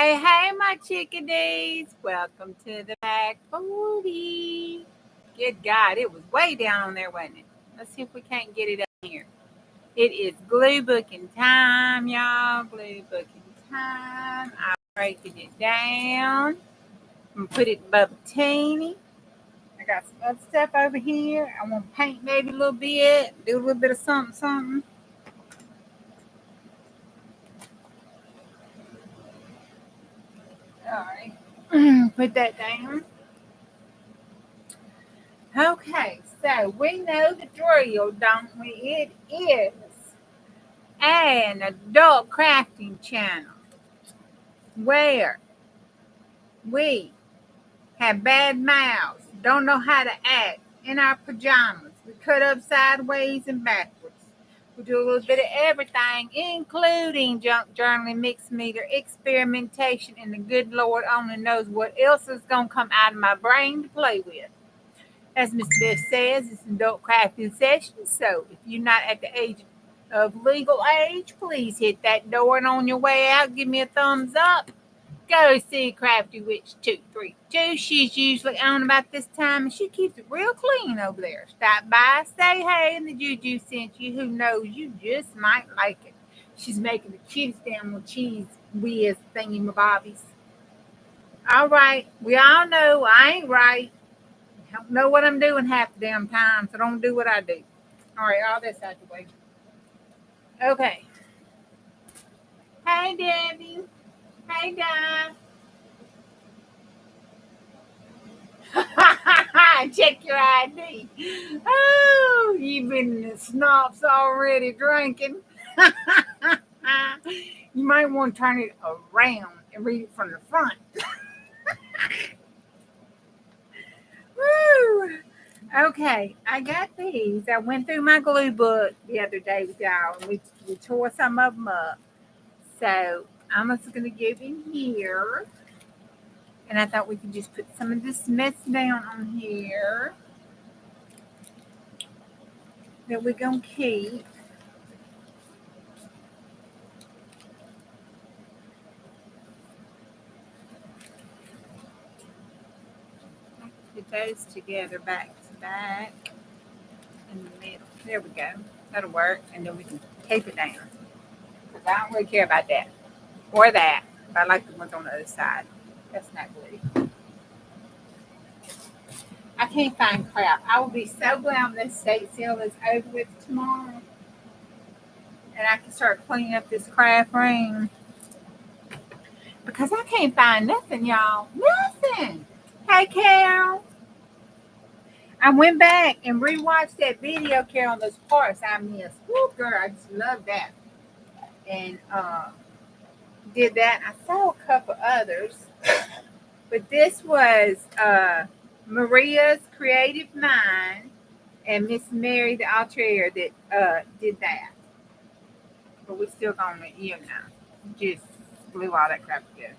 Hey, my chickadees. Welcome to the back 40. Good God, it was way down on there, wasn't it? Let's see if we can't get it up here. It is glue booking time, y'all. Glue booking time. I'm breaking it down. I'm going to put it above a teeny. I got some other stuff over here. I want to paint maybe a little bit, do a little bit of something. All right. Put that down. Okay, so we know the drill, don't we? It is an adult crafting channel where we have bad mouths, don't know how to act in our pajamas. We cut up sideways and backwards. We do a little bit of everything, including junk journaling, mixed meter, experimentation, and the good Lord only knows what else is going to come out of my brain to play with. As Miss Beth says, it's an adult crafting session, so if you're not at the age of legal age, please hit that door, and on your way out, give me a thumbs up. Go see Crafty Witch 232. She's usually on about this time, and she keeps it real clean over there. Stop by, say hey, and the Juju sent you. Who knows, you just might like it. She's making the cutest damn little cheese whiz thingy-mabobbies. All right, we all know I ain't right. I don't know what I'm doing half the damn time, so don't do what I do. All right, all this out the way. Okay. Hey, Debbie. Hey, Di. Check your ID. Oh, you've been in the snobs already drinking. You might want to turn it around and read it from the front. Woo! Okay, I got these. I went through my glue book the other day with y'all, and we tore some of them up. So I'm just going to give in here. And I thought we could just put some of this mess down on here that we're going to keep. Put those together back to back in the middle. There we go. That'll work. And then we can tape it down. Because I don't really care about that or that. But I like the ones on the other side. That's not glue. I can't find crap. I will be so glad when this state sale is over with tomorrow. And I can start cleaning up this craft room. Because I can't find nothing, y'all. Nothing. Hey, Carol. I went back and rewatched that video, Carol, on those parts I missed. Woo, girl, I just love that. And did that. I saw a couple others. But this was Maria's Creative Mind and Miss Mary, the alter that did that. But we're still going to, just glue all that crap together.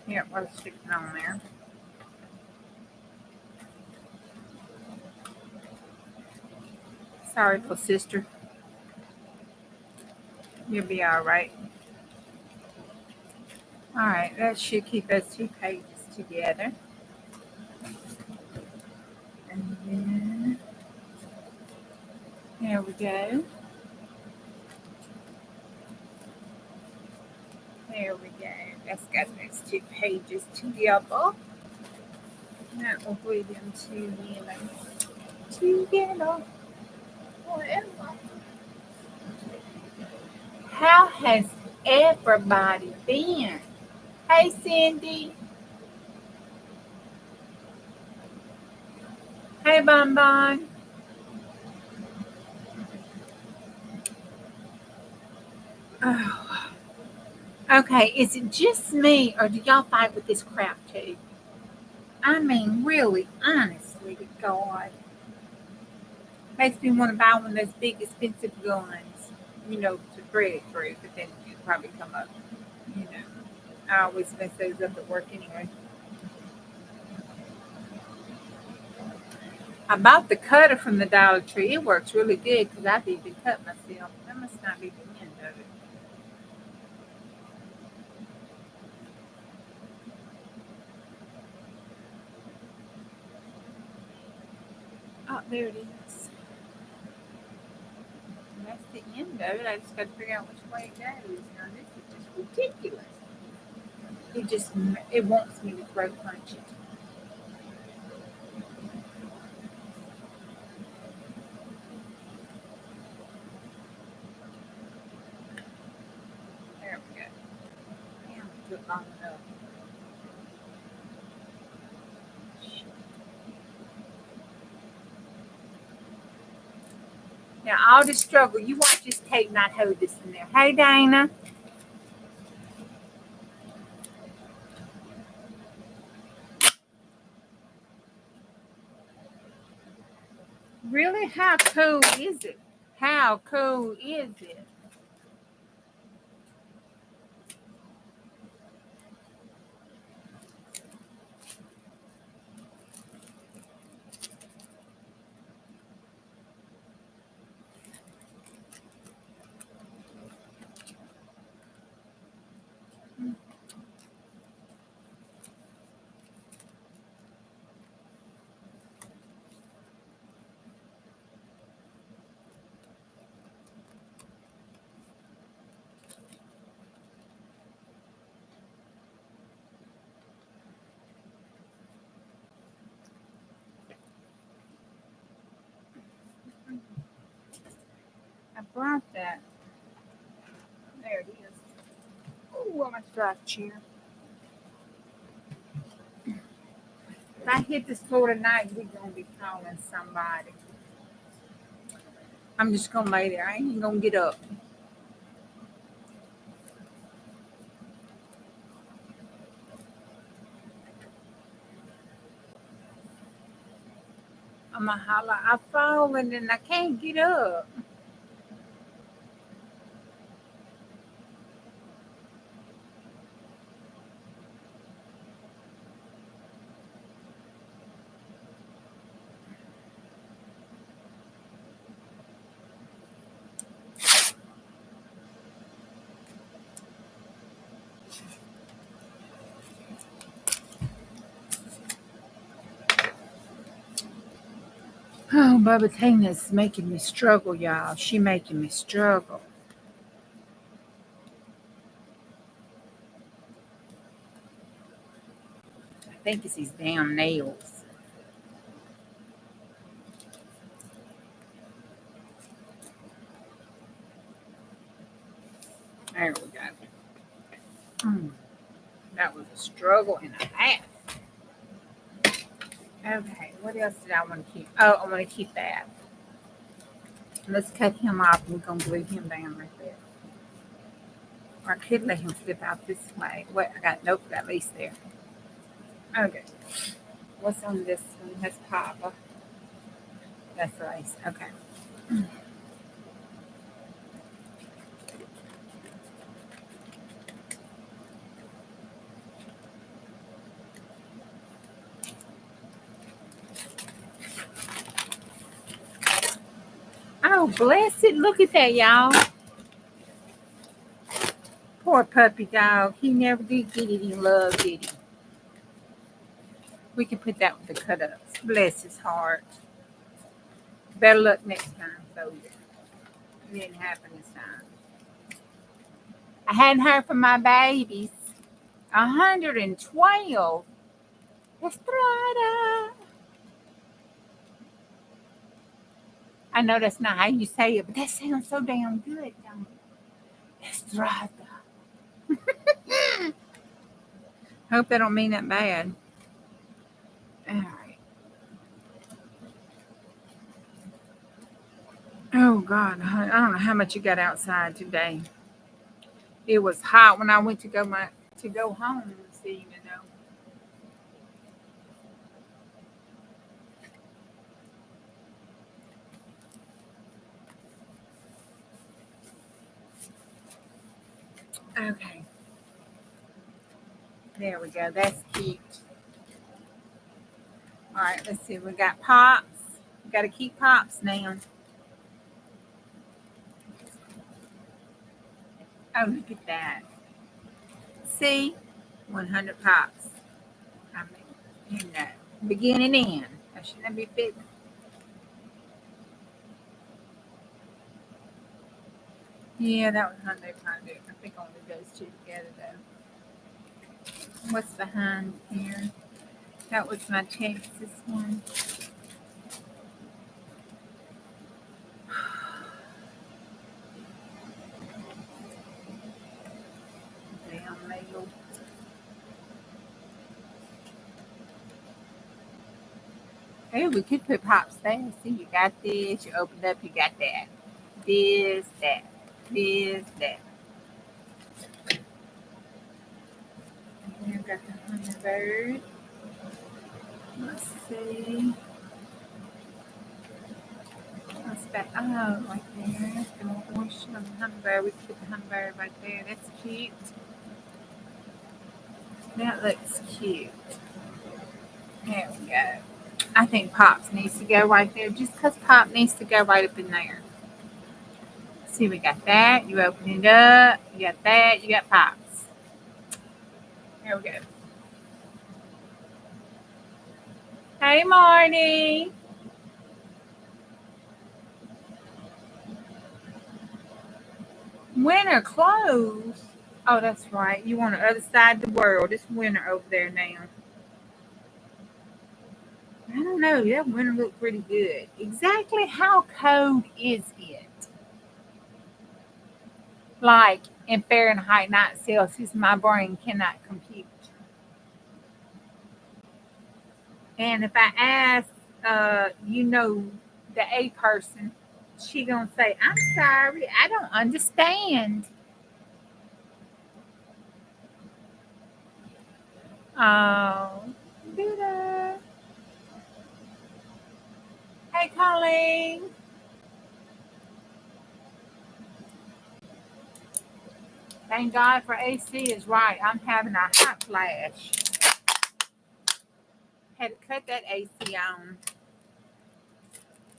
Here, let's stick it on there. Sorry, little sister. You'll be all right. All right, that should keep those 2 pages together. And then, there we go. There we go. That's got those 2 pages together. That will glue them together. Whatever. How has everybody been? Hey, Cindy. Hey, Bonbon. Oh. Okay, is it just me, or do y'all fight with this crap too? I mean, really, honestly, to God. Makes me want to buy one of those big, expensive guns, to thread it through, but then it'll probably come up, I always mess those up at work anyway. I bought the cutter from the Dollar Tree. It works really good because I've even cut myself. That must not be the end of it. Oh, there it is. And that's the end of it. I just got to figure out which way it goes. Now this is just ridiculous. It wants me to throat punch it. There we go. Damn, it took long enough. Now all this struggle, you watch this tape not hold this in there. Hey, Dana. Really? How cool is it? How cool is it? I brought that. There it is. Oh, I'm going to drive chair. If I hit this floor tonight, we're going to be calling somebody. I'm just going to lay there. I ain't even going to get up. I'm going to holler. I fall and then I can't get up. Oh, Bubba Tina's making me struggle, y'all. She making me struggle. I think it's these damn nails. There we go. That was a struggle and a half. Okay, what else did I want to keep? Oh, I want to keep that. Let's cut him off and we're going to glue him down right there. Or I could let him flip out this way. What? I got, nope, got lace there. Okay. What's on this one? That's Papa. That's lace. Okay. Oh, bless it. Look at that, y'all. Poor puppy dog. He never did get any love, did he? We can put that with the cut-ups. Bless his heart. Better luck next time, soldier. It didn't happen this time. I hadn't heard from my babies. 112. Estrada. I know that's not how you say it, but that sounds so damn good, don't it? Estrada. Hope that don't mean that bad. All right. Oh God, I don't know how much you got outside today. It was hot when I went to go home this evening. Okay. There we go. That's cute. All right, let's see. We got pops. We got to keep pops now. Oh, look at that. See? 100 pops. I mean, beginning and end. I shouldn't be big. Yeah, that was Hyundai Project. I think only those two together though. What's behind here? That was my Texas one. Damn mail. Hey, we could put pops there. See, you got this. You opened up, you got that. This, that. This, that. And then I've got the Hummingbird. Let's see. What's that? Oh, right there. The portion of the Hummingbird. We could put the Hummingbird right there. That's cute. That looks cute. There we go. I think Pops needs to go right there just because Pop needs to go right up in there. See, we got that. You open it up. You got that. You got Pops. There we go. Hey, Marty. Winter clothes. Oh, that's right. You on the other side of the world. It's winter over there now. I don't know. That winter looked pretty good. Exactly how cold is it? Like in Fahrenheit, not Celsius. My brain cannot compute. And if I ask, the A person, she gonna say, "I'm sorry, I don't understand." Oh, did I? Hey, Colleen. Thank God for AC is right. I'm having a hot flash. Had to cut that AC on.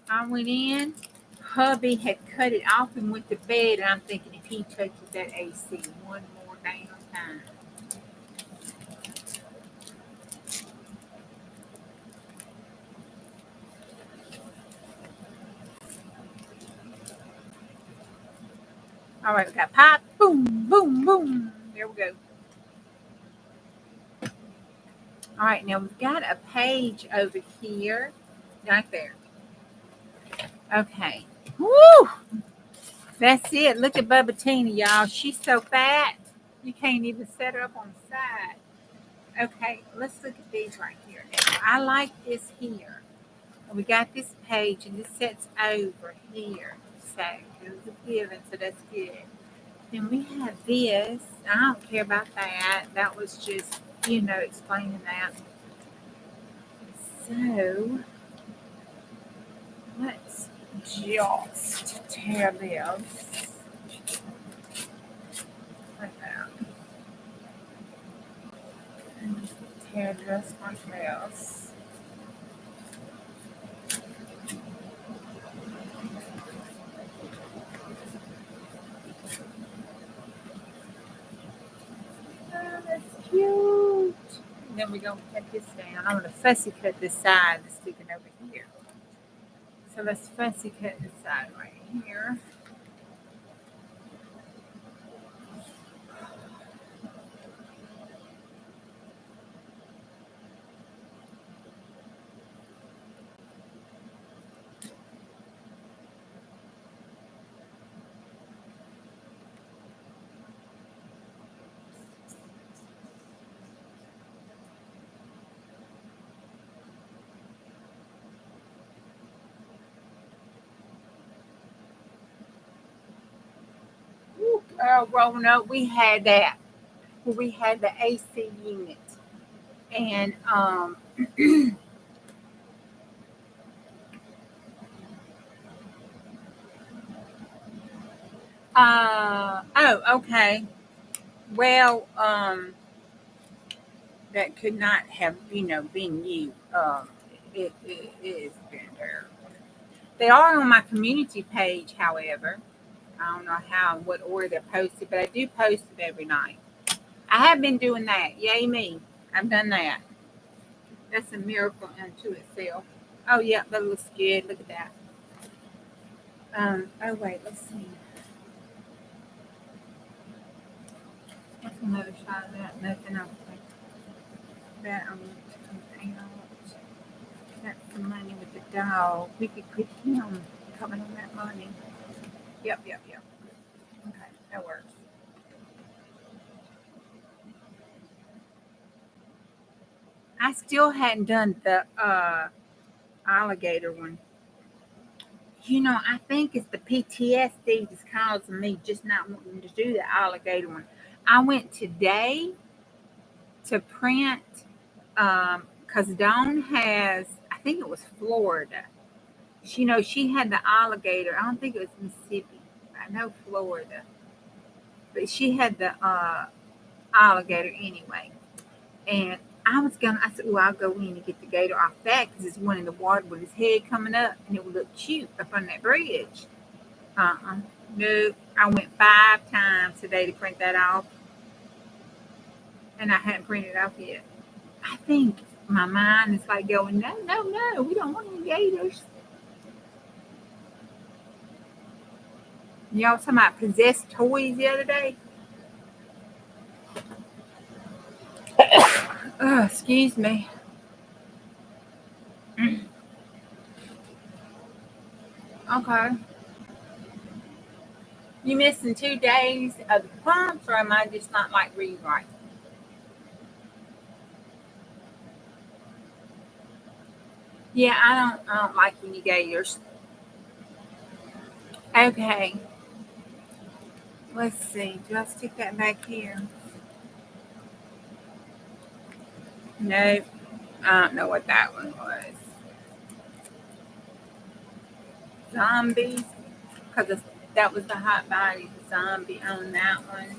I went in. Hubby had cut it off and went to bed, and I'm thinking if he touches that AC one more damn time. All right, we got pop, boom, boom, boom. There we go. All right, now we've got a page over here, right there. Okay. Woo! That's it. Look at Bubba Tina, y'all. She's so fat, you can't even set her up on the side. Okay, let's look at these right here. Now, I like this here. We got this page, and this sets over here. So it was a given, so that's good. Then we have this. I don't care about that. That was just, explaining that. So let's just tear this like that. And tear this like this. Oh, that's cute. And then we're going to cut this down. I'm going to fussy cut this side that's sticking over here. So let's fussy cut this side right here. Growing up, we had that. We had the AC unit. And okay. Well, that could not have, been you. It is been there. They are on my community page, however. I don't know how, what order they're posted, but I do post it every night. I have been doing that. Yay me. I've done that. That's a miracle unto itself. Oh yeah, that looks good. Look at that. Oh wait, let's see. Another shot of that, nothing else. That I want to pay out. That's the money with the dog. We could put him coming on that money. Yep. Okay, that works. I still hadn't done the alligator one. I think it's the PTSD that's causing me just not wanting to do the alligator one. I went today to print because Dawn has, I think it was Florida. She had the alligator. I don't think it was Mississippi. I know Florida, but she had the alligator anyway. And I said, well, I'll go in and get the gator off that because it's one in the water with his head coming up and it would look cute up on that bridge. No, I went 5 times today to print that off and I hadn't printed it off yet. I think my mind is like going, no, we don't want any gators. Y'all talking about possessed toys the other day? Excuse me. Okay. You missing 2 days of the prompts, or am I just not like rewriting? Yeah, I don't like any gators. Okay. Let's see. Do I stick that back here? Nope. I don't know what that one was. Zombies, because that was the hot body zombie on that one.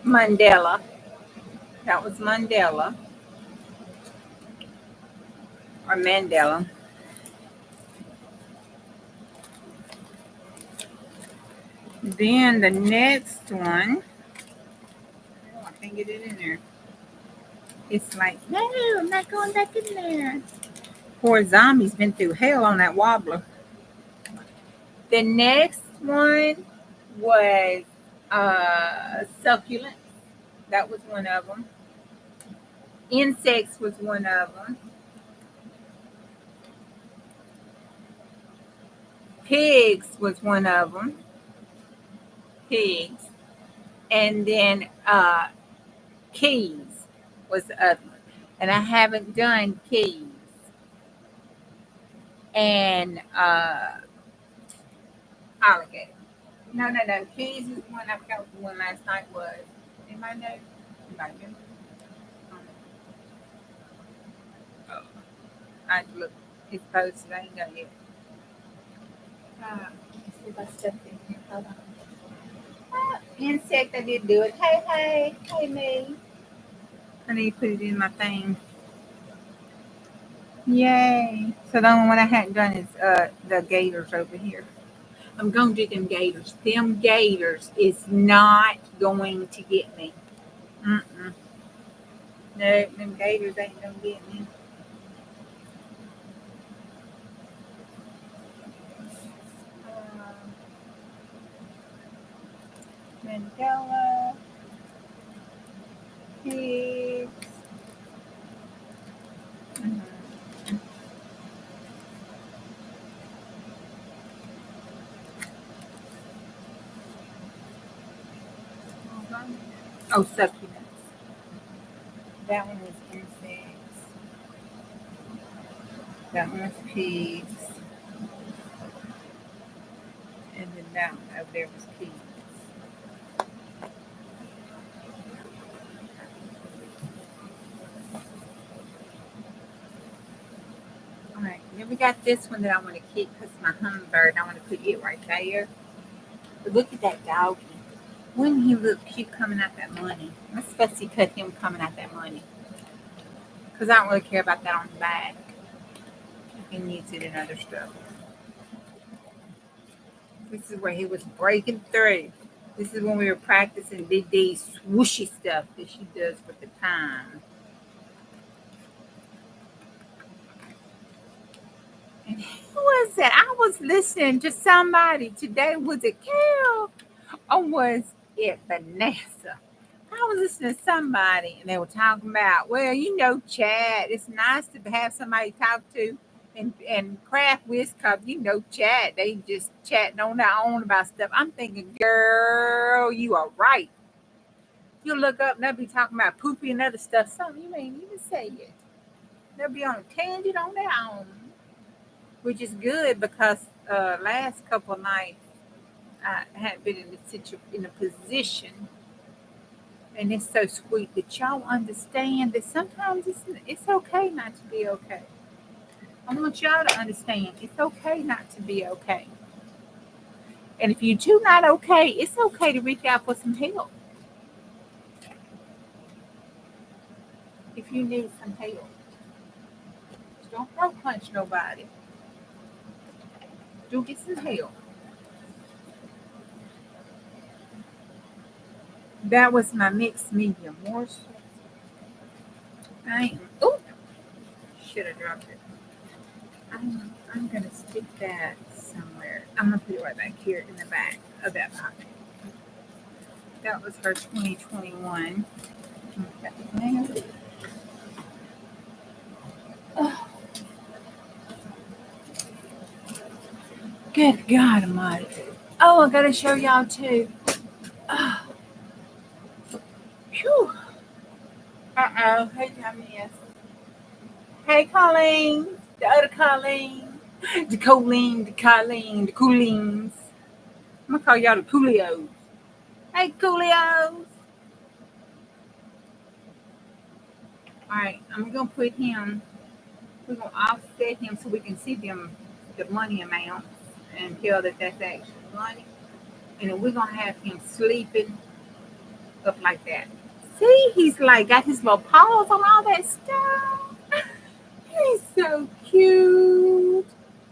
Mandela. That was Mandela or Mandela. Then the next one, oh, I can't get it in there. It's like, no, I'm not going back in there. Poor zombie's been through hell on that wobbler. The next one was succulents. That was one of them. Insects was one of them. Pigs was one of them. Pigs. And then keys was the other one. And I haven't done keys. And alligator. No. Keys is one. I forgot what the one last night was. Anybody know? Anybody remember? Oh, I look. It's posted. I ain't done yet. Let's see if I stepped in here. Hold on. Insect, I did do it. Hey, me. I need to put it in my thing. Yay. So the only one I hadn't done is the gators over here. I'm going to do them gators. Them gators is not going to get me. Mm-mm. No, them gators ain't going to get me. Mandela. Pigs. Oh, succulents. That one was insects. That one was pigs. And then that one over there was pigs. All right, then we got this one that I want to keep because my hummingbird. I want to put it right there. But look at that doggy. Wouldn't he look cute coming out that money? Let's fussy cut him coming out that money. Because I don't really care about that on the back. He needs it in other stuff. This is where he was breaking through. This is when we were practicing Dee swooshy stuff that she does with the time. And who was that? I was listening to somebody today. Was it Carol? Or was it Vanessa? I was listening to somebody and they were talking about, well, chat. It's nice to have somebody to talk to and craft with because, chat. They just chatting on their own about stuff. I'm thinking, girl, you are right. You look up and they'll be talking about poopy and other stuff. Something you ain't even say it. They'll be on a tangent on their own, which is good because last couple of nights I hadn't been in a position. And it's so sweet that y'all understand that sometimes it's okay not to be okay. I want y'all to understand it's okay not to be okay. And if you do not okay, it's okay to reach out for some help. If you need some help, just don't throw punch nobody. Do get some help. That was my mixed medium morsel. Should have dropped it. I'm gonna stick that somewhere. I'm gonna put it right back here in the back of that pocket. That was her 2021. Oh, good God Almighty! Oh, I gotta show y'all too. Oh, phew. Hey, Thomas. Hey, Colleen. The other Colleen. The Colleen, the Colleen, the Coolings. I'm gonna call y'all the Coolios. Hey, Coolios. All right, I'm gonna put him. We're gonna offset him so we can see the money amounts and tell that that's actual money. And then we're gonna have him sleeping up like that. See, he's like got his little paws on all that stuff. He's so cute.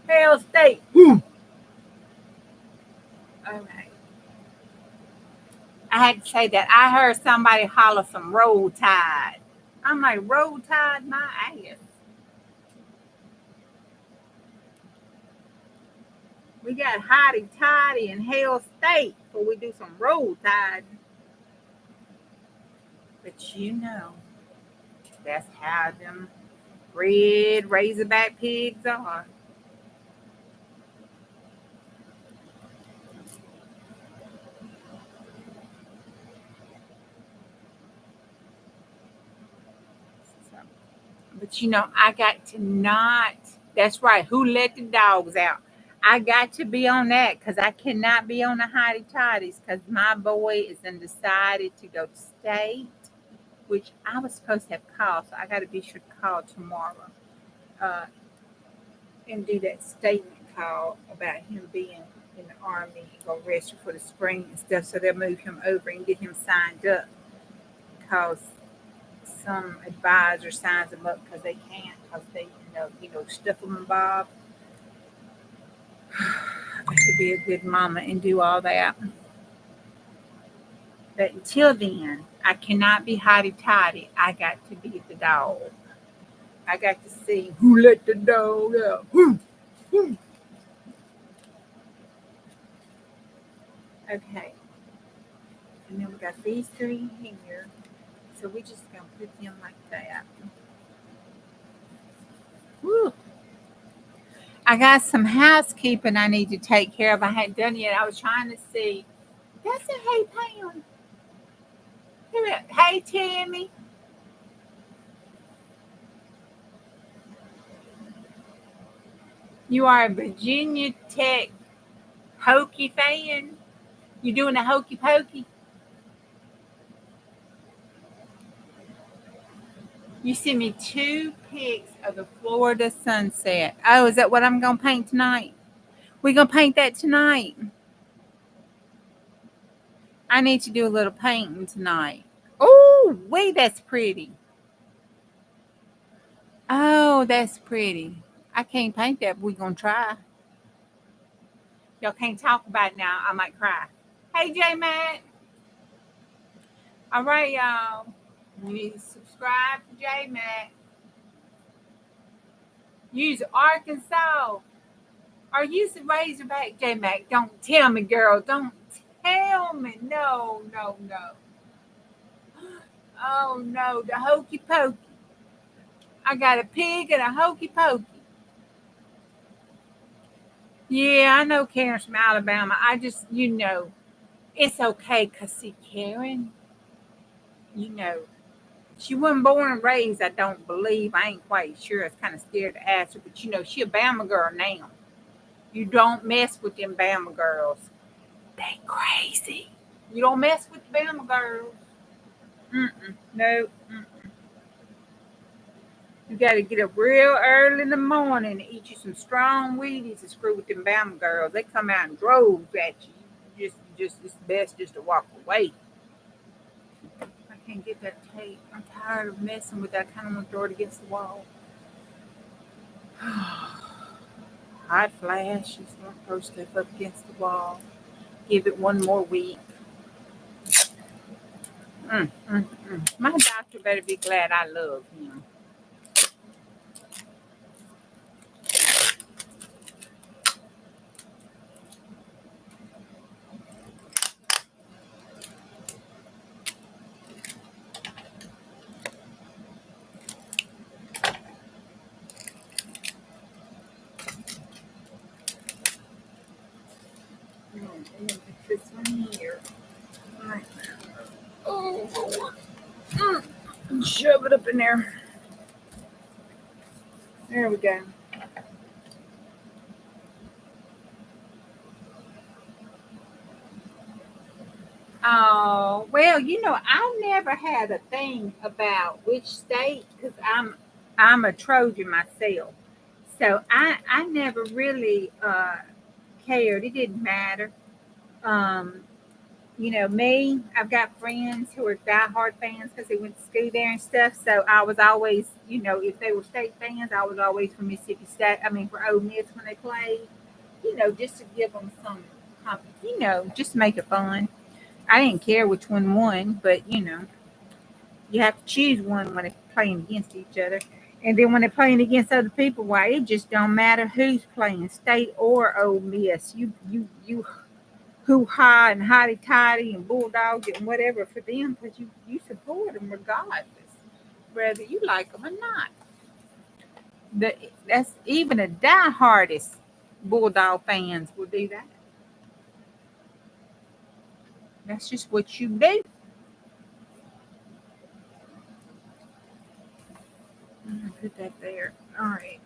Hell State. Okay. I had to say that. I heard somebody holler some roll tide. I'm like, roll tide my ass. We got hotty toddy in Hell State, but we do some roll tide. But that's how them red Razorback pigs are. But I got to not. That's right. Who let the dogs out? I got to be on that because I cannot be on the hotty toddies because my boy is decided to go to state, which I was supposed to have called. So I got to be sure to call tomorrow and do that statement call about him being in the Army and go register for the spring and stuff. So they'll move him over and get him signed up because some advisor signs them up because they can't because they stuff them and bob. I got to be a good mama and do all that. But until then, I cannot be hotty toddy. I got to be the dog. I got to see who let the dog out. Okay. And then we got these three here. So we're just going to put them like that. Woo. I got some housekeeping I need to take care of. I hadn't done it yet. I was trying to see. That's a hey Pam. Hey Tammy. You are a Virginia Tech Hokie fan? You doing a hokey pokey? You sent me 2 pics of the Florida sunset. Oh, is that what I'm going to paint tonight? We're going to paint that tonight. I need to do a little painting tonight. Oh, wait, that's pretty. Oh, that's pretty. I can't paint that, but we're going to try. Y'all can't talk about it now. I might cry. Hey, J-Mac. All right, y'all. You need to subscribe to J-Mac. Use Arkansas. Or use the Razorback, J-Mac. Don't tell me, girl. Don't. Helmet. No, no, no. Oh no, the hokey pokey. I got a pig and a hokey pokey. Yeah, I know Karen's from Alabama. I just, it's okay because see, Karen, you know, she wasn't born and raised, I don't believe. I ain't quite sure. I was kind of scared to ask her, but she a Bama girl now. You don't mess with them Bama girls. They crazy. You don't mess with the Bama girls. No. You got to get up real early in the morning and eat you some strong Wheaties and screw with them Bama girls. They come out in droves at you. It's best just to walk away. I can't get that tape. I'm tired of messing with that. I kind of want to throw it against the wall. Hot flash. Just want to throw stuff up against the wall. Give it one more week. My doctor better be glad I love him. This one here. Oh, Lord. Shove it up in there. There we go. Oh, well, I never had a thing about which state because I'm a Trojan myself. So I never really cared. It didn't matter. Um, me, I've got friends who are diehard fans because they went to school there and stuff. So I was always, if they were state fans, I was always for Mississippi State. I mean, for Ole Miss when they played, just to give them some, just to make it fun. I didn't care which one won, but you have to choose one when they're playing against each other. And then when they're playing against other people, why it just don't matter who's playing, state or Ole Miss. You hoo ha and hotty toddy and bulldog and whatever for them because you support them regardless, whether you like them or not. That's even the diehardest bulldog fans will do that. That's just what you do. I'm gonna put that there. All right.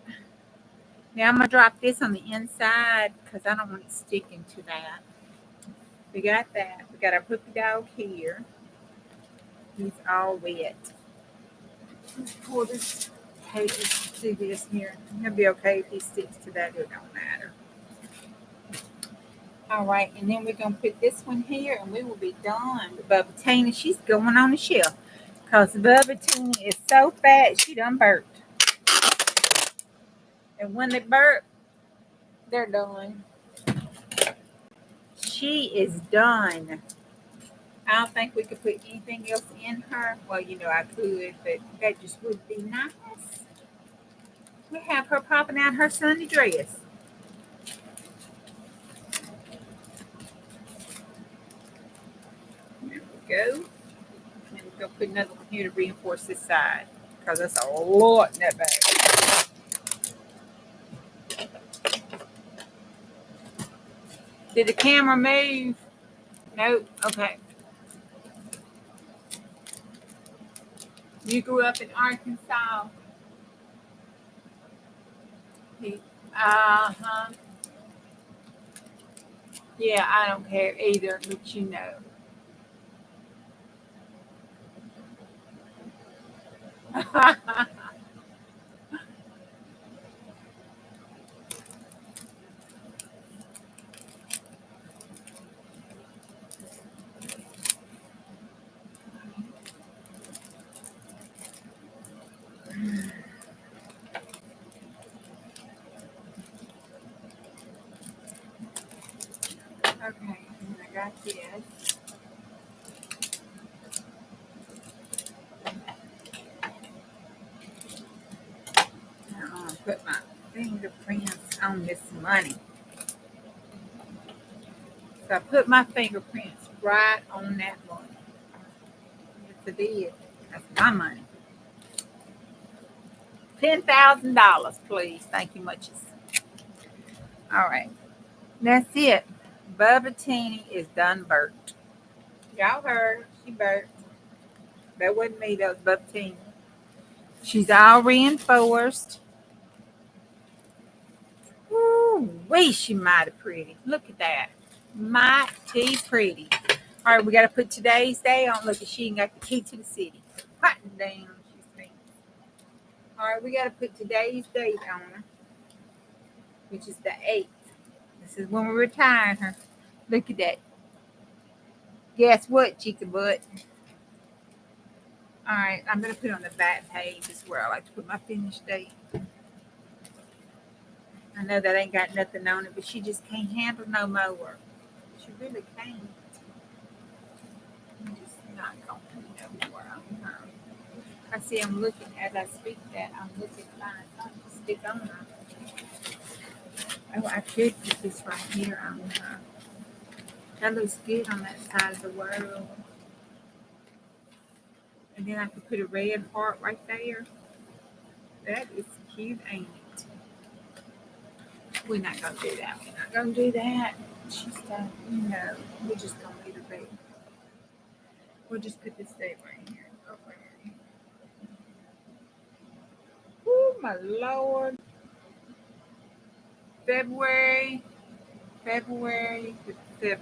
Now I'm gonna drop this on the inside because I don't want it sticking to that. We got that. We got our puppy dog here. He's all wet. Let's pull this tape. See this here. He'll be okay if he sticks to that. It don't matter. All right, and then we're gonna put this one here, and we will be done. Bubba Tina, she's going on the shelf because Bubba Tina is so fat she done burped. And when they burp, they're done. She is done. I don't think we could put anything else in her. Well, I could, but that just would be nice. We have her popping out her Sunday dress. There we go. And we're going to put another one here to reinforce this side because that's a lot in that bag. Did the camera move? Nope. Okay. You grew up in Arkansas. Uh-huh. Yeah, I don't care either, but Okay, and I got this. Now I'm gonna put my fingerprints on this money. So So I put my fingerprints right on that money. Yes, I did. That's my money. $10,000, please. Thank you much. All right. That's it. Bubba Teeny is done burnt. Y'all heard. She burnt. That wasn't me. That was Bubba Teeny. She's all reinforced. Ooh, wee, she mighty pretty. Look at that. Mighty pretty. All right, we got to put today's day on. Look at she ain't got the key to the city. Hot damn, she's mean. All right, we got to put today's date on her, which is the 8th. This is when we're retiring her. Look at that. Guess what, chica butt? All right, I'm going to put it on the back page is where I like to put my finish date. I know that ain't got nothing on it, but she just can't handle no more. She really can't. I'm just not going to know more on her. I see I'm looking, as I speak that, I'm looking to find something to stick on her. Oh, I could put this right here on her. That looks good on that side of the world. And then I could put a red heart right there. That is cute, ain't it? We're not going to do that. We're not going to do that. She's done, we're just going to leave it there. We'll just put this date right here. Okay. Oh, my Lord. February the 7th.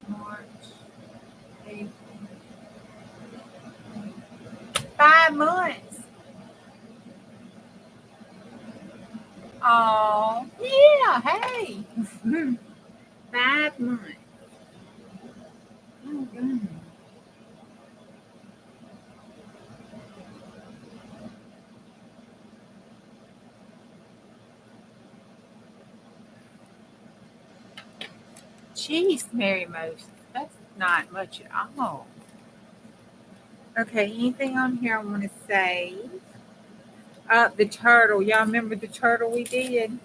March, April. 5 months. Oh, yeah. Hey. 5 months. Oh, God. Jeez, Mary Moses. That's not much at all. Okay, anything on here I want to say? The turtle. Y'all remember the turtle we did?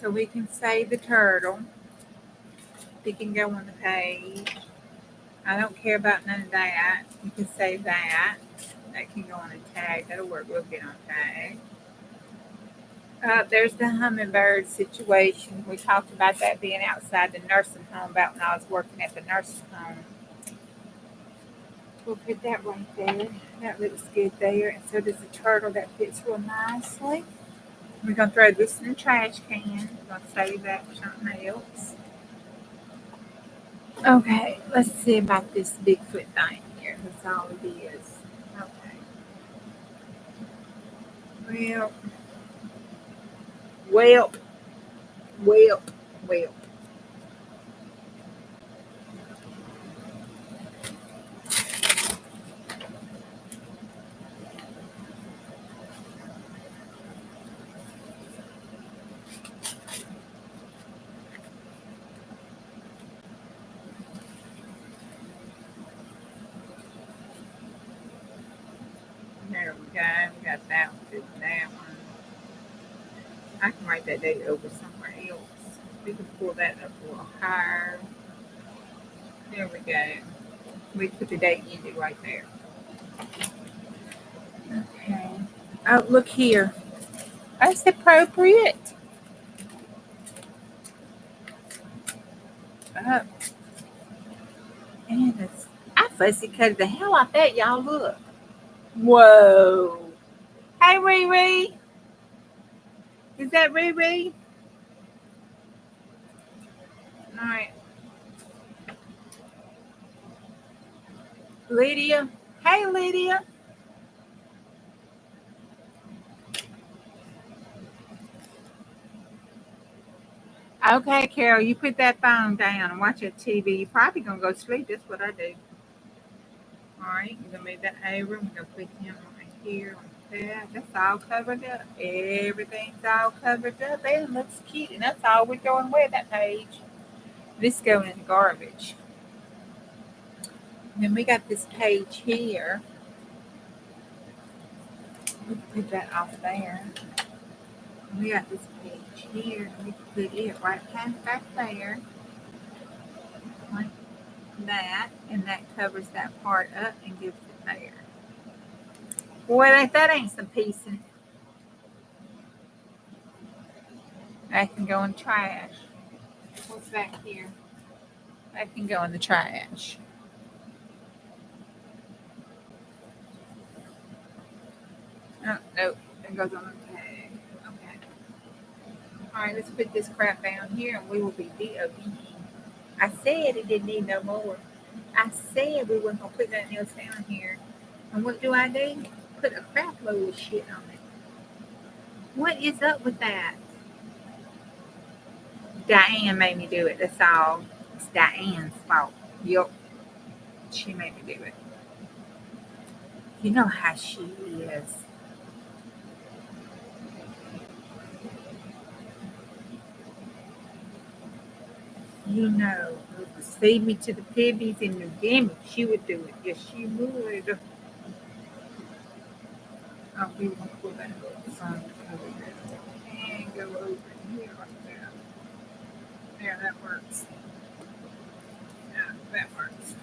So we can save the turtle. We can go on the page. I don't care about none of that. You can save that. That can go on a tag. That'll work real good on tag. There's the hummingbird situation. We talked about that being outside the nursing home about when I was working at the nursing home. We'll put that right there. That looks good there. And so does the turtle. That fits real nicely. We're going to throw this in the trash can. We're going to save that for something else. Okay, let's see about this Bigfoot thing here. That's all it is. Okay. Well. There we go. We got that one. That one. I can write that date over somewhere else. We can pull that up a little higher. There we go. We put the date in it right there. Okay. Oh, look here. That's appropriate. Oh. And it's, I fussy cut the hell out that, y'all. Look. Whoa. Hey, Riri. Is that Riri? All right. Lydia. Hey, Lydia. Okay, Carol, you put that phone down and watch your TV. You're probably going to go to sleep. That's what I do. All right, we're going to move that over. We're going to put him right here like that. That's all covered up. Everything's all covered up and looks cute. And that's all we're going with that page. This going in the garbage. And then we got this page here. We'll put that off there. We got this page here, and we put it right back there, like that, and that covers that part up and gives it there. Boy, that ain't some piecing. That can go in trash. What's back here? That can go in the trash. Oh, nope. That goes on the tag. Okay. All right, let's put this crap down here and we will be DOB. I said it didn't need no more. I said we weren't going to put nothing else down here. And what do? Put a crap load of shit on it. What is up with that? Diane made me do it. That's all. It's Diane's fault. Yup. She made me do it. You know how she is. You know, save me to the pibbies and the gammy. She would do it. Yes, she would. Oh, we want to pull that up. And go over here like that. There, that works. Yeah, that works.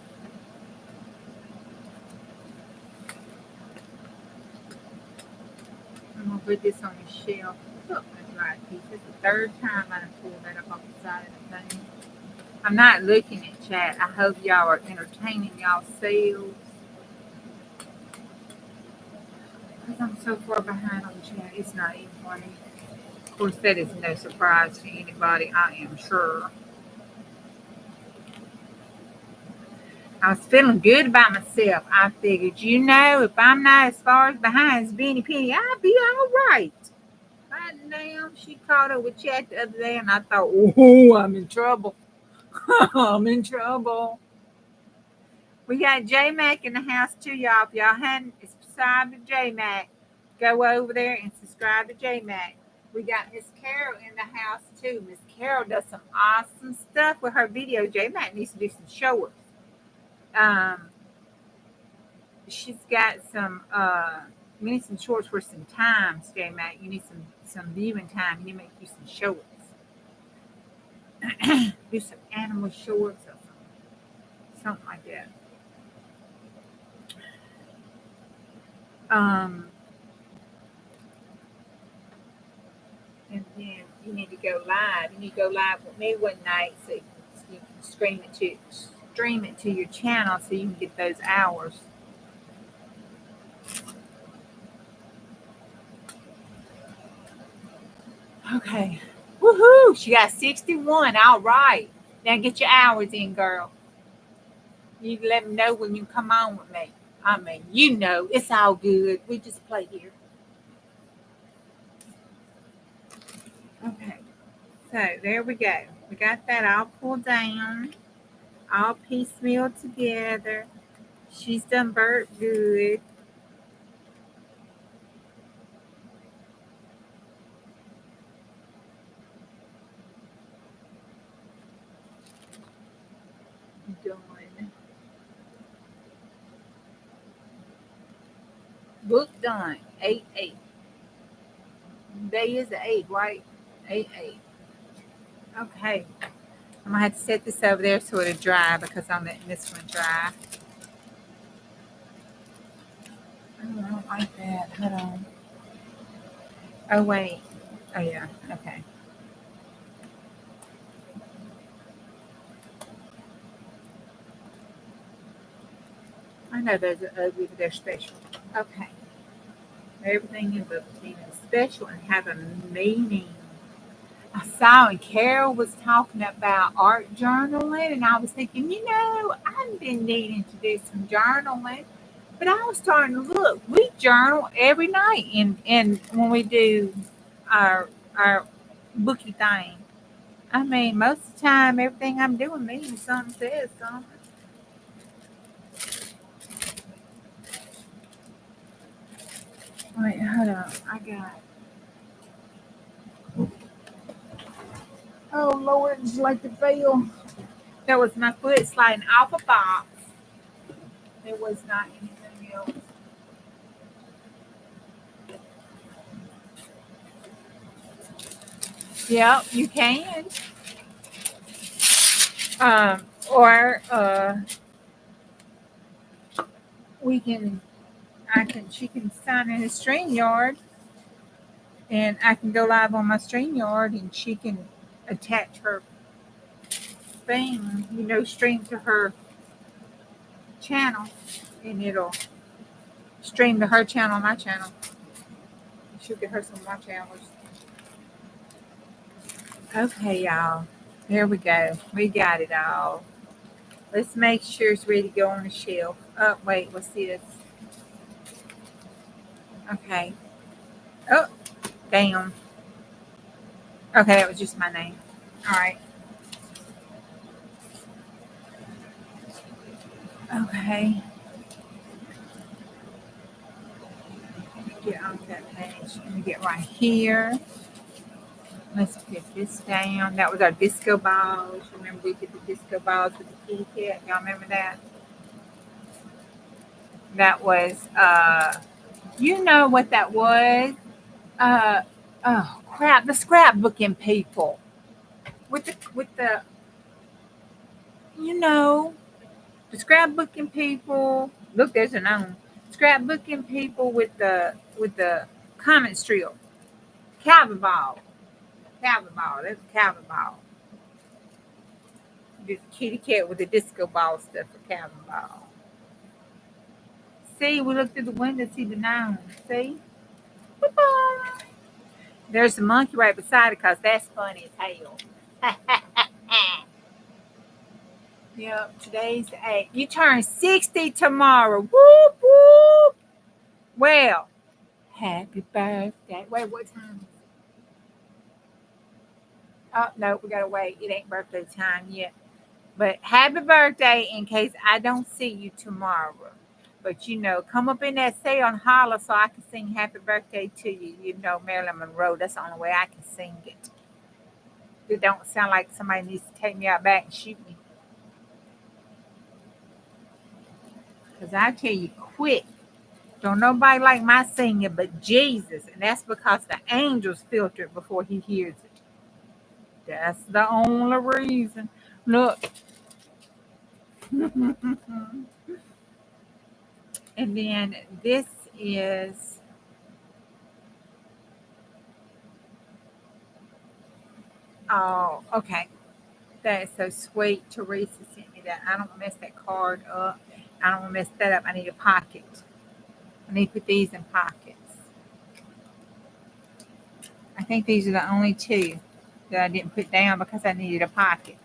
I'm going to put this on the shelf. Look, that's right, piece. It's the third time I pulled that up off the side of the thing. I'm not looking at chat. I hope y'all are entertaining y'all selves. Because I'm so far behind on chat. It's not even funny. Of course, that is no surprise to anybody, I am sure. I was feeling good about myself. I figured, if I'm not as far as behind as Benny Penny, I'll be all right. But damn, she caught up with chat the other day, and I thought, oh, I'm in trouble. I'm in trouble. We got J Mac in the house too, y'all. If y'all hadn't subscribed to J Mac, go over there and subscribe to J Mac. We got Miss Carol in the house too. Miss Carol does some awesome stuff with her video. J Mac needs to do some showers. She's got some. You need some shorts for some times, J Mac. You need some viewing time. You need to make you some shorts. Do some animal shorts or something like that. And then you need to go live. You need to go live with me one night so you can stream it to your channel so you can get those hours. Okay. Woohoo! She got 61. All right. Now get your hours in, girl. You let me know when you come on with me. I mean, it's all good. We just play here. Okay. So there we go. We got that all pulled down, all piecemeal together. She's done burnt good. Done. Book done. 8/8. Day is the 8th, right? 8/8. Okay. I'm gonna have to set this over there so it'll dry because I'm letting this one dry. Oh, I don't like that. Hold on. Oh wait. Oh yeah. Okay. I know those are ugly, but they're special. Okay. Everything in book is special and have a meaning. I saw and Carol was talking about art journaling, and I was thinking, I've been needing to do some journaling, but I was starting to look. We journal every night, and when we do our booky thing. I mean, most of the time, everything I'm doing means something says something. Wait, hold on. I got. Oh Lord, it's like to fail. That was my foot sliding off a box. It was not anything else. Yeah, you can. Or we can. She can sign in a StreamYard, and I can go live on my StreamYard, and she can attach her thing, stream to her channel, and it'll stream to her channel, my channel. She'll get her some of my channels. Okay, y'all. There we go. We got it all. Let's make sure it's ready to go on the shelf. Oh, wait, what's this? Okay. Oh, damn. Okay, that was just my name. All right. Okay. Get on that page. Let me get right here. Let's put this down. That was our disco balls. Remember we did the disco balls with the kitty cat? Y'all remember that? That was you know what that was? Uh oh crap, the scrapbooking people. With the you know, the scrapbooking people. Look, there's an own. Scrapbooking people with the comic strip. Calvin ball. Calvin ball. That's Calvin ball. This kitty cat with the disco ball stuff for Calvin ball. See, we look through the window, see the noun. See? Bye-bye. There's a monkey right beside it because that's funny as hell. Yep, today's 8. You turn 60 tomorrow. Whoop, whoop. Well, happy birthday. Wait, what time? Oh, no, we got to wait. It ain't birthday time yet. But happy birthday in case I don't see you tomorrow. But come up in that say on holler so I can sing happy birthday to you. Marilyn Monroe, that's the only way I can sing it. It don't sound like somebody needs to take me out back and shoot me. Because I tell you quick, don't nobody like my singing but Jesus. And that's because the angels filter it before he hears it. That's the only reason. Look. And then this is, oh, okay. That is so sweet. Teresa sent me that. I don't want to mess that card up. I don't want to mess that up. I need a pocket. I need to put these in pockets. I think these are the only two that I didn't put down because I needed a pocket.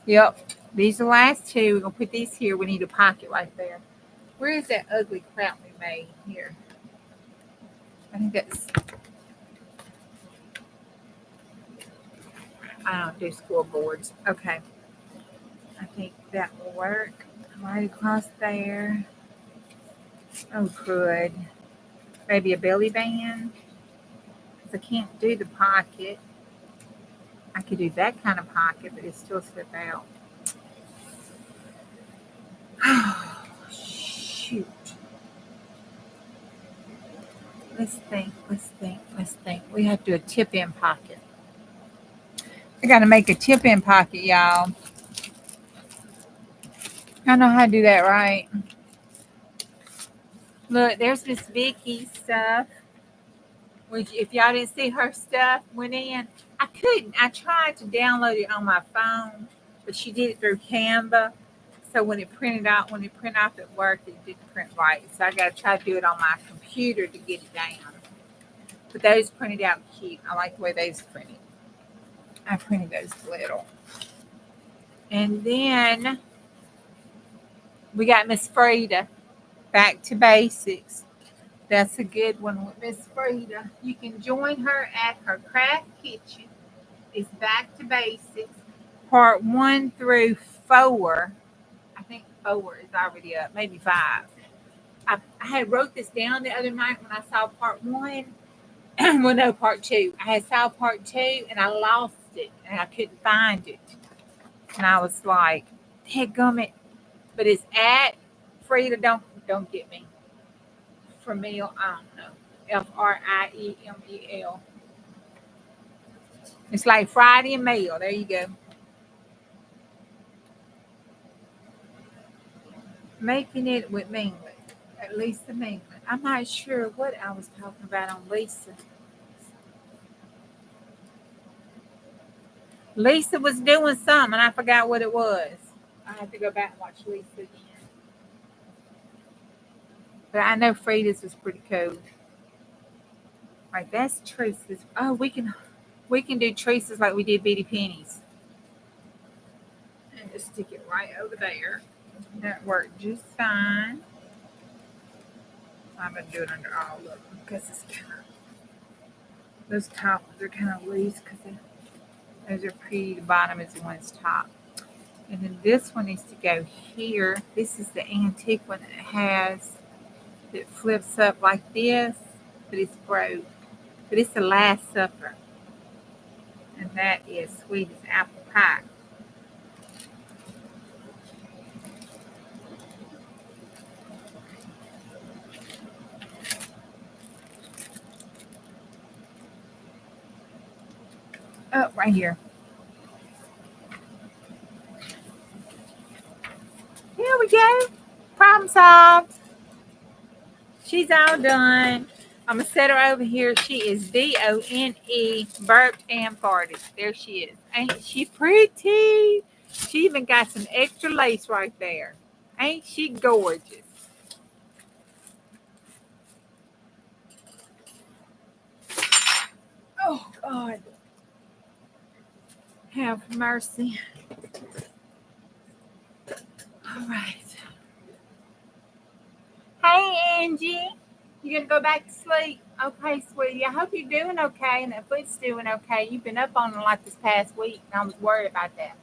Yep. These are the last two. We're going to put these here. We need a pocket right there. Where is that ugly crap we made here? I think that's, I don't do scoreboards. Okay. I think that will work. Right across there. Oh, good. Maybe a belly band. Because I can't do the pocket. I could do that kind of pocket, but it still slip out. Oh, shoot. Let's think. We have to do a tip-in pocket. I got to make a tip-in pocket, y'all. I know how to do that right. Look, there's Miss Vicky stuff. Which, if y'all didn't see her stuff went in, I couldn't. I tried to download it on my phone, but she did it through Canva. So when it printed off at work, it didn't print right. So I got to try to do it on my computer to get it down. But those printed out cute. I like the way those printed. I printed those little. And then we got Miss Frida, Back to Basics. That's a good one with Miss Frida. You can join her at her craft kitchen. It's Back to Basics, part 1 through 4. I think 4 is already up, maybe 5. I had wrote this down the other night when I saw part 1. Well, no, part 2. I had saw part 2 and I lost it and I couldn't find it. And I was like, headgummit. But it's at Frida, don't get me. Frimel, I don't know. Friemel. It's like Friday and mail. There you go. Making it with Mingling. At Lisa Mingling. I'm not sure what I was talking about on Lisa. Lisa was doing something. I forgot what it was. I have to go back and watch Lisa again. But I know Frida's was pretty cool. Right, that's Teresa's. Oh, we can do Teresa's like we did Bitty Penny's. And just stick it right over there. That worked just fine. I'm gonna do it under all of them because it's kind of, those top ones are kind of loose because those are pretty. The bottom is the one that's top. And then this one needs to go here. This is the antique one that flips up like this, but it's broke. But it's the Last Supper. And that is sweet as apple pie. Oh, right here. Here we go. Problem solved. She's all done. I'm going to set her over here. She is DONE, burped and farted. There she is. Ain't she pretty? She even got some extra lace right there. Ain't she gorgeous? Oh, God. Have mercy. All right. Hey, Angie. You gonna go back to sleep? Okay, sweetie. I hope you're doing okay and that foot's doing okay. You've been up on it like this past week, and I was worried about that.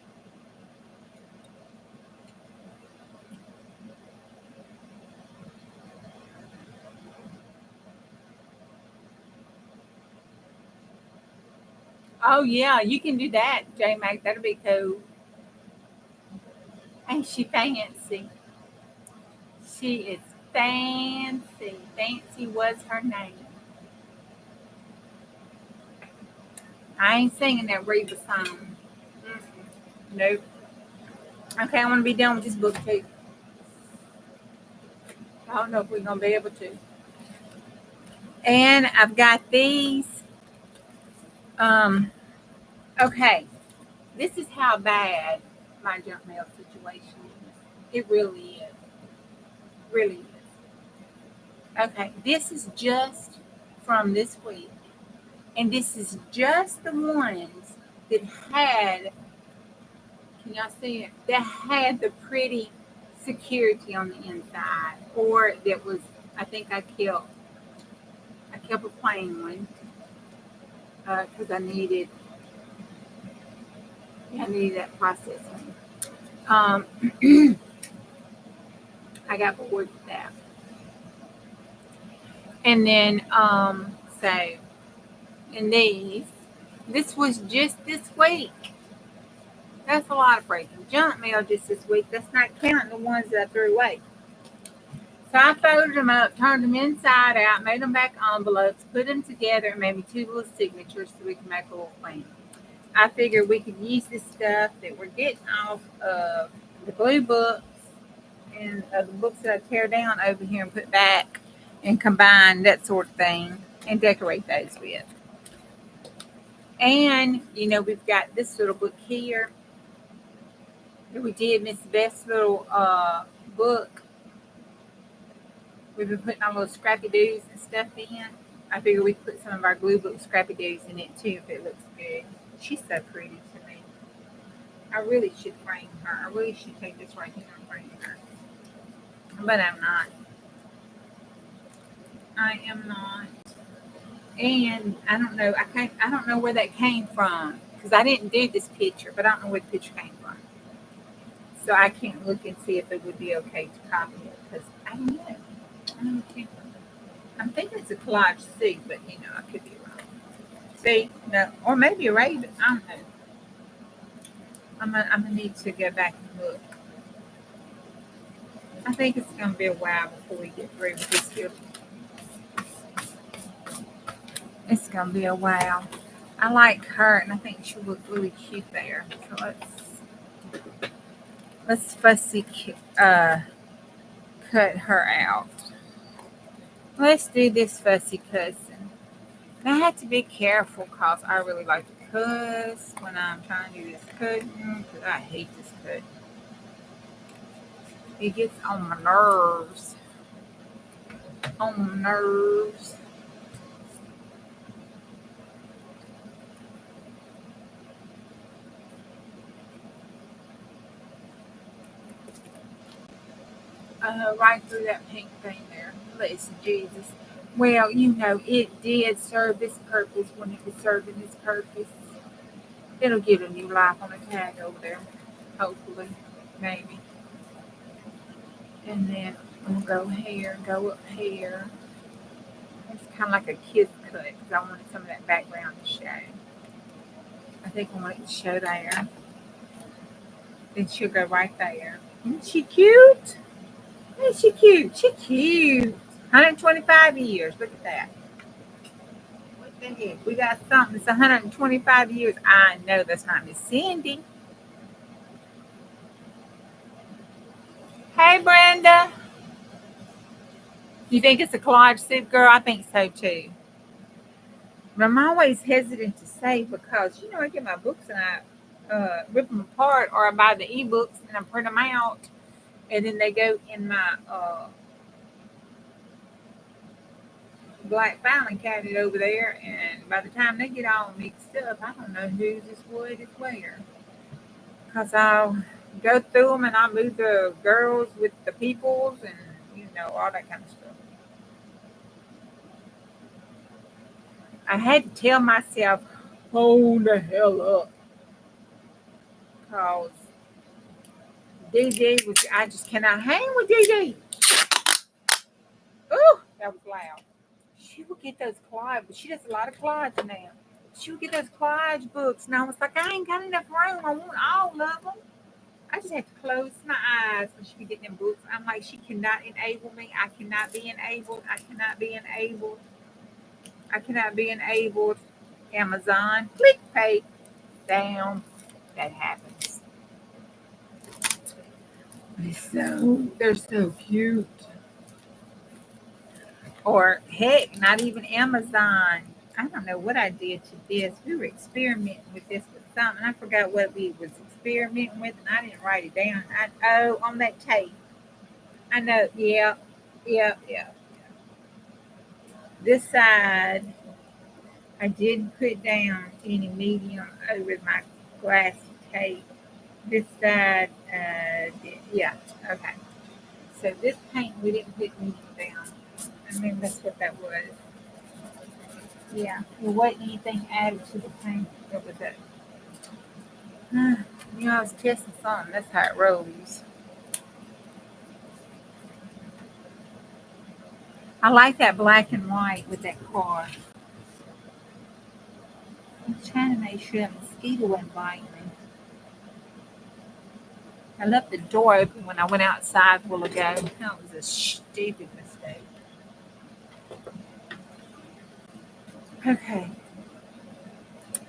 Oh yeah, you can do that, J Mac. That'll be cool. Ain't she fancy? She is fancy. Fancy was her name. I ain't singing that Reba song. Nope. Okay, I want to be done with this book too. I don't know if we're gonna be able to. And I've got these. Okay, this is how bad my junk mail situation is. It really is. Really is. Okay, this is just from this week. And this is just the ones that had, can y'all see it? That had the pretty security on the inside. Or that was, I think I kept a plain one. Because I needed that processing. I got bored with that. And then, so, and this was just this week. That's a lot of freaking junk mail just this week. That's not counting the ones that I threw away. So I folded them up, turned them inside out, made them back envelopes, put them together, and made me 2 little signatures so we can make a little plan. I figured we could use this stuff that we're getting off of the blue books and the books that I tear down over here and put back and combine that sort of thing and decorate those with. And, we've got this little book here that we did, Miss Best's little book. We've been putting our little scrappy doos and stuff in. I figure we could put some of our glue book scrappy doos in it too if it looks good. She's so pretty to me. I really should frame her. I really should take this right here and frame her. But I'm not. I am not. And I don't know. I don't know where that came from because I didn't do this picture, but I don't know where the picture came from. So I can't look and see if it would be okay to copy it because I don't know. I'm thinking it's a collage C, but I could be wrong. See, no, or maybe a raven. I don't know. I'm gonna need to go back and look. I think it's gonna be a while before we get through with this here. It's gonna be a while. I like her, and I think she looked really cute there. So let's fussy cut her out. Let's do this fussy cussing. And I have to be careful because I really like to cuss when I'm trying to do this cutting, because I hate this cut. It gets on my nerves. On my nerves. Right through that pink thing there. Bless Jesus. Well, it did serve its purpose when it was serving its purpose. It'll get a new life on the tag over there. Hopefully. Maybe. And then I'm going to go here, go up here. It's kind of like a kiss cut because I wanted some of that background to show. I think I want it to show there. Then she'll go right there. Isn't she cute? Isn't she cute? She cute. 125 years. Look at that. What the heck? We got something that's 125 years. I know that's not Miss Cindy. Hey, Brenda. You think it's a collage soup, girl? I think so, too. But I'm always hesitant to say because, I get my books and I rip them apart, or I buy the ebooks and I print them out, and then they go in my black filing cabinet over there, and by the time they get all mixed up, I don't know whose is what is where. Because I'll go through them and I'll move the girls with the peoples and, all that kind of stuff. I had to tell myself, hold the hell up. Because DJ I just cannot hang with DJ. Oh, that was loud. She will get those collage, but she does a lot of collage now. She would get those collage books, and I was like, I ain't got enough room. I want all of them. I just had to close my eyes when she would get them books. I'm like, she cannot enable me. I cannot be enabled. I cannot be enabled. I cannot be enabled. Amazon, click, pay, down. That happens. They're so cute. Or heck, not even Amazon. I don't know what I did to this. We were experimenting with this with something. I forgot what we was experimenting with, and I didn't write it down. On that tape. I know. Yeah. This side, I did put down any medium over my glassy tape. This side, yeah. Okay. So this paint, we didn't put medium down. I mean, that's what that was. Yeah, there wasn't anything added to the paint. That was it. I was testing something. That's how it rolls. I like that black and white with that car. I'm trying to make sure that mosquito wouldn't bite me. I left the door open when I went outside a while ago. That was a stupid mistake. Okay.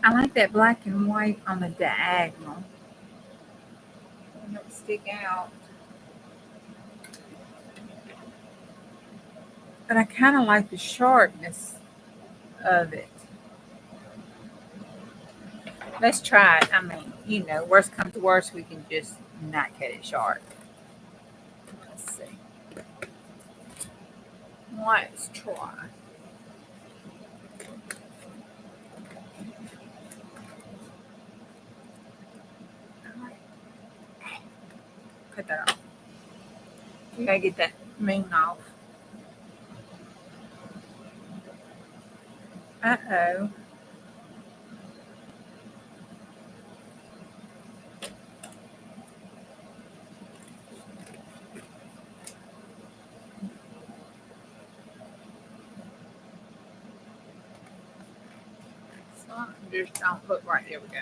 I like that black and white on the diagonal. It don't stick out. But I kind of like the sharpness of it. Let's try it. I mean, worst comes to worst, we can just not cut it sharp. Let's see. Let's try. Cut that off. We gotta get that moon off. Uh-oh. Just don't put right there. We go.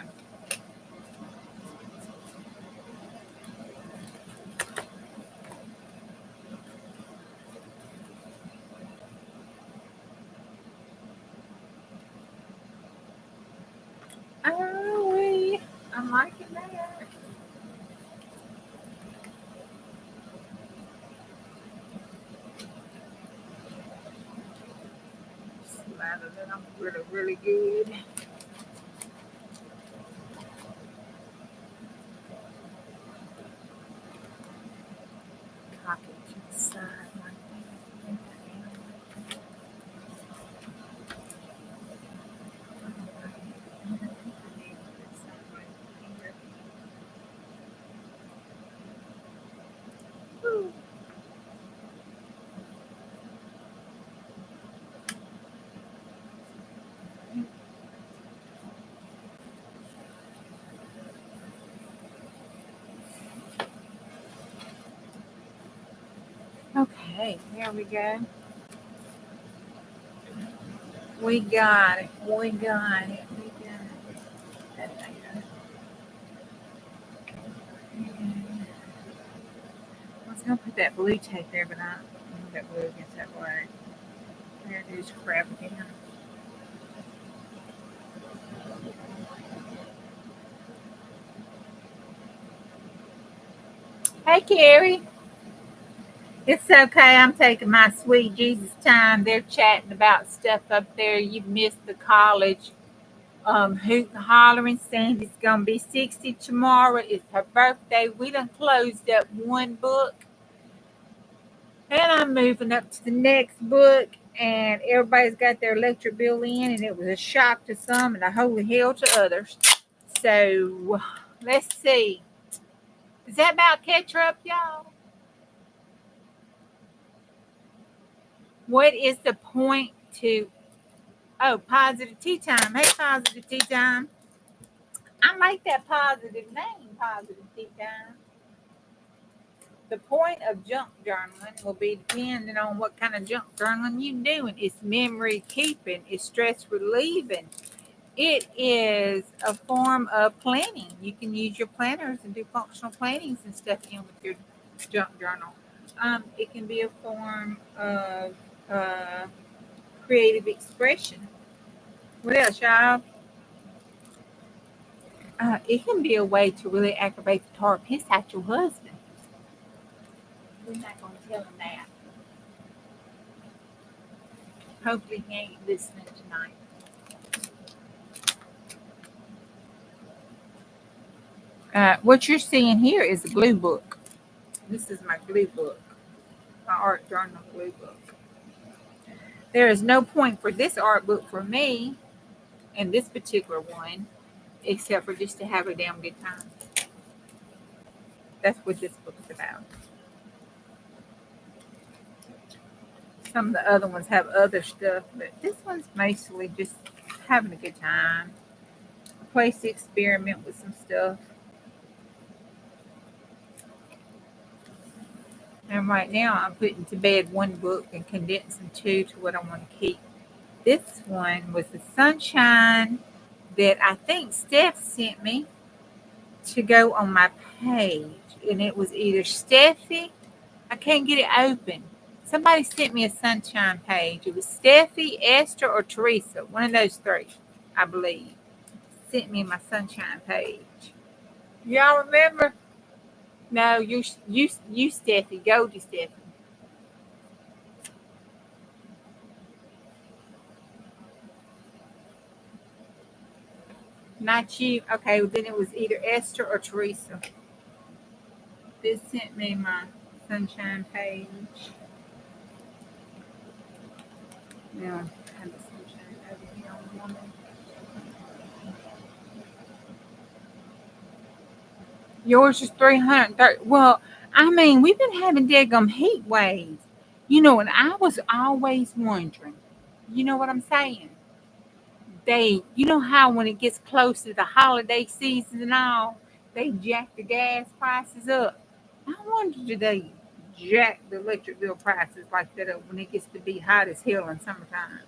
that I'm really, really good. Cock it to the side like that. Okay, there we go. We got it. We got it. We got it. That thing. I was gonna put that blue tape there, but I don't that blue against that black. There it is, crap again. Hey, Carrie. It's okay. I'm taking my sweet Jesus time. They're chatting about stuff up there. You've missed the college. Hooting and hollering. Sandy's gonna be 60 tomorrow. It's her birthday. We done closed up one book, and I'm moving up to the next book. And everybody's got their electric bill in, and it was a shock to some and a holy hell to others. So let's see. Is that about catch up, y'all? What is the point to? Oh, positive tea time. Hey, positive tea time. I like that positive name, positive tea time. The point of junk journaling will be depending on what kind of junk journaling you're doing. It's memory keeping, it's stress relieving. It is a form of planning. You can use your planners and do functional plannings and stuff in with your junk journal. It can be a form of creative expression. What else, y'all? It can be a way to really aggravate the tar piss out your husband. We're not going to tell him that. Hopefully he ain't listening tonight. What you're seeing here is a glue book. This is my glue book, my art journal glue book. There is no point for this art book for me, and this particular one, except for just to have a damn good time. That's what this book's about. Some of the other ones have other stuff, but this one's mostly just having a good time. A place to experiment with some stuff. And right now I'm putting to bed one book and condensing two to what I want to keep. This one was the sunshine that I think Steph sent me to go on my page. And it was either Steffi, I can't get it open. Somebody sent me a sunshine page. It was Steffi, Esther, or Teresa. One of those three, I believe. Sent me my sunshine page. Y'all remember? No, you Steffi. Go to Steffi. Not you. Okay, well, then it was either Esther or Teresa. This sent me my sunshine page. Now I have the sunshine over here on one. Yours is 330. Well, I mean, we've been having daggum heat waves. And I was always wondering, you know what I'm saying? You know how when it gets close to the holiday season and all, they jack the gas prices up. I wonder, do they jack the electric bill prices like that up when it gets to be hot as hell in summertime?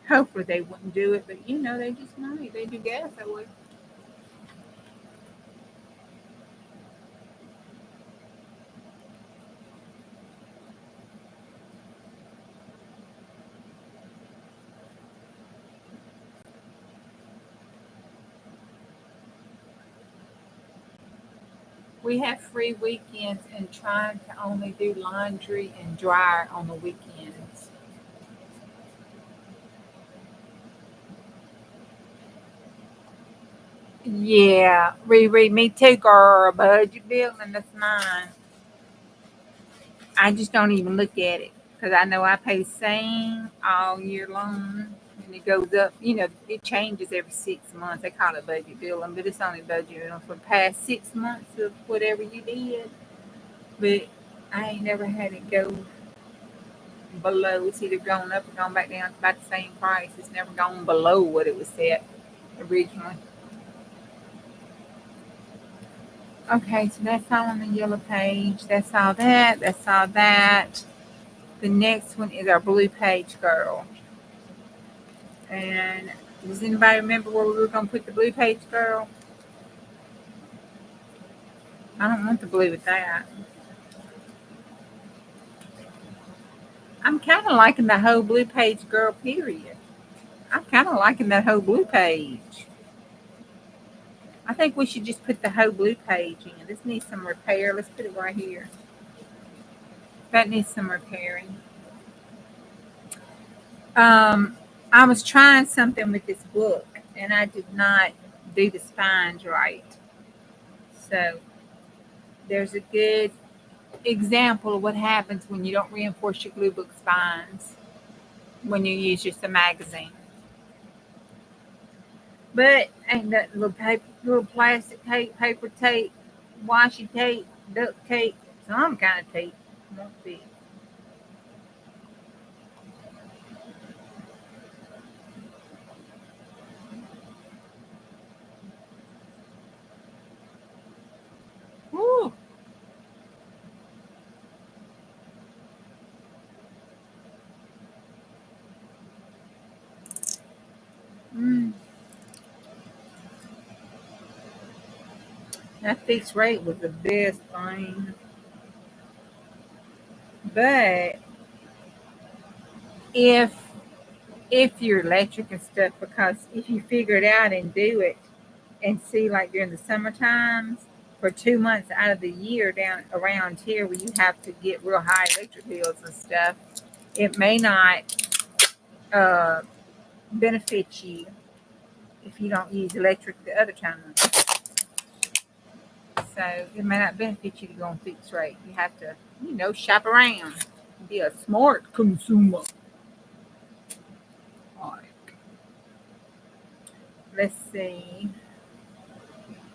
Hopefully they wouldn't do it, but they just might. They do gas that way. We have free weekends and trying to only do laundry and dryer on the weekends. Yeah, Riri, me too, girl. Budget building, that's mine. I just don't even look at it because I know I pay the same all year long. And it goes up, it changes every 6 months. They call it budget billing, but it's only budget billing for the past 6 months of whatever you did. But I ain't never had it go below. It's either gone up or gone back down. It's about the same price. It's never gone below what it was set originally. Okay, so that's all on the yellow page. That's all that. That's all that. The next one is our blue page, girl. And does anybody remember where we were going to put the blue page, girl? I don't want the blue with that. I'm kind of liking the whole blue page, girl, period. I'm kind of liking that whole blue page. I think we should just put the whole blue page in. This needs some repair. Let's put it right here. That needs some repairing. I was trying something with this book, and I did not do the spines right. So there's a good example of what happens when you don't reinforce your glue book spines when you use just a magazine. But ain't that little paper, little plastic tape, paper tape, washi tape, duct tape, some kind of tape won't fit. Woo. Mm, that fixed rate was the best thing. But if your electric and stuff, because if you figure it out and do it and see, like during the summer times for 2 months out of the year down around here where you have to get real high electric bills and stuff, it may not uh, benefit you if you don't use electric the other times. So it may not benefit you to go on fixed rate. You have to, shop around. Be a smart consumer. Like, let's see.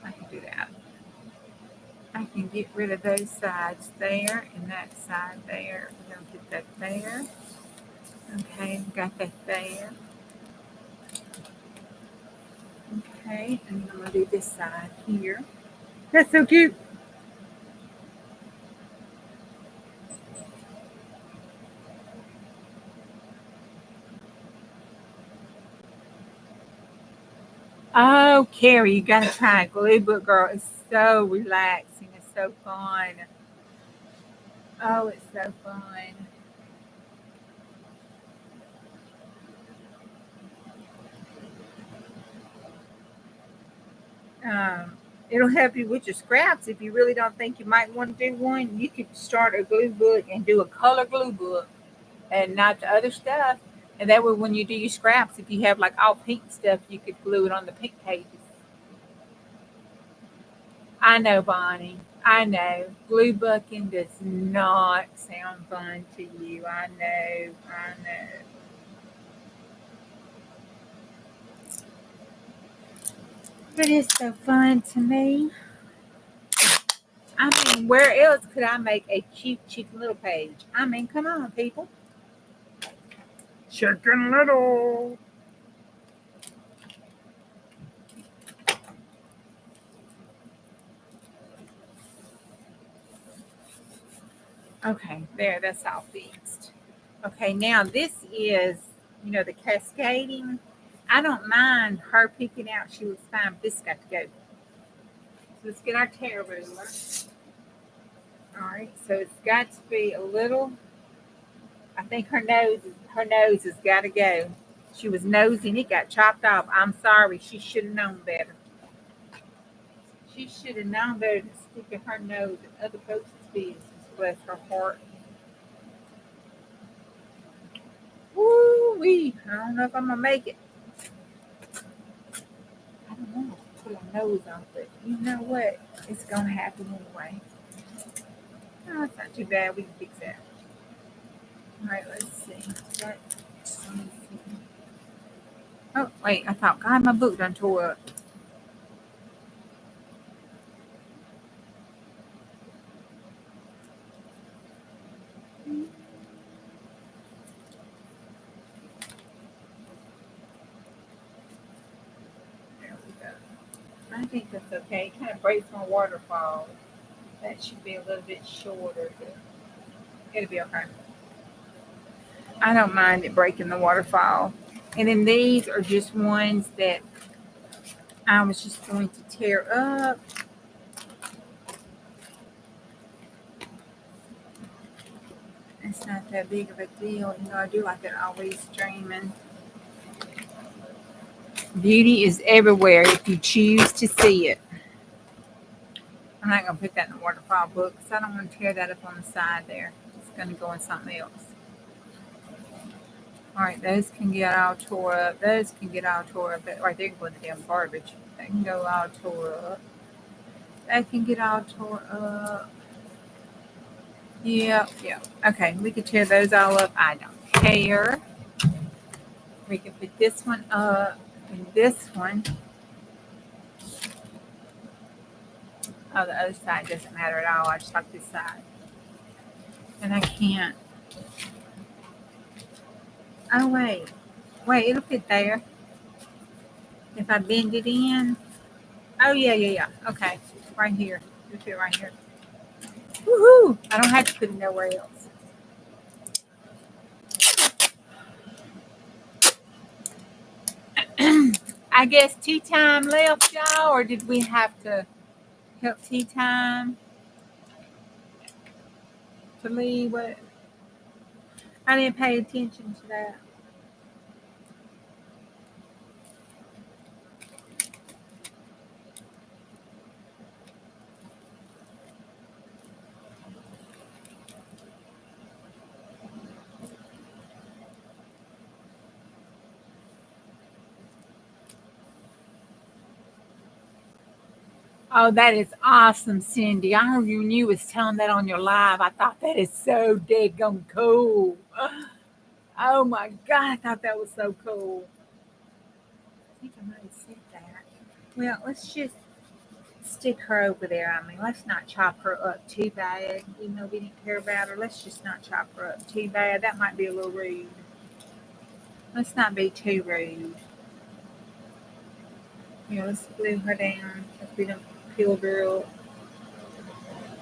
I can do that. I can get rid of those sides there and that side there. We're going to put that there. Okay, got that there. Okay, and I'm going to do this side here. That's so cute. Oh, Carrie, you got to try it. Glue Book Girl. It's so relaxing. It's so fun. Oh, it's so fun. It'll help you with your scraps. If you really don't think you might want to do one, you could start a glue book and do a color glue book and not the other stuff. And that way, when you do your scraps, if you have like all pink stuff, you could glue it on the pink pages. I know, Bonnie. I know. Glue booking does not sound fun to you. I know. I know. But it's so fun to me. I mean, where else could I make a cute, cute little page? I mean, come on, people. Chicken Little. Okay, there, that's all fixed. Okay, now this is, the cascading. I don't mind her picking out. She looks fine, but this got to go. So let's get our tear ruler. All right, so it's got to be a little. I think her nose has got to go. She was nosing, it got chopped off. I'm sorry, she should have known better. She should have known better than sticking her nose in other folks' business. Bless her heart. Woo wee! I don't know if I'm gonna make it. I don't know. nose off, but you know what? It's gonna happen anyway. No, it's not too bad. We can fix that. All right, let's see. Let me see. Oh, wait, I thought, God, my book done tore up. There we go. I think that's okay. It kind of breaks my waterfall. That should be a little bit shorter, but it'll be okay. I don't mind it breaking the waterfall. And then these are just ones that I was just going to tear up. It's not that big of a deal. You know, I do like it always streaming. Beauty is everywhere if you choose to see it. I'm not going to put that in the waterfall book because I don't want to tear that up on the side there. It's going to go in something else. All right, those can get all tore up. Those can get all tore up. Right, they can go in the damn garbage. They can go all tore up. They can get all tore up. Yeah. Okay, we can tear those all up. I don't care. We can put this one up and this one. Oh, the other side doesn't matter at all. I just like this side. And I can't. Oh, wait. Wait, it'll fit there. If I bend it in. Oh, yeah. Okay. Right here. It'll fit right here. Woohoo! I don't have to put it nowhere else. I guess tea time left, y'all, or did we have to help tea time to leave? What? I didn't pay attention to that. Oh, that is awesome, Cindy. I heard you was telling that on your live. I thought that is so daggone cool. Oh my God, I thought that was so cool. I think I might have said that. Well, let's just stick her over there. I mean, let's not chop her up too bad. Even though we didn't care about her, let's just not chop her up too bad. That might be a little rude. Let's not be too rude. Let's glue her down if we don't peel her up.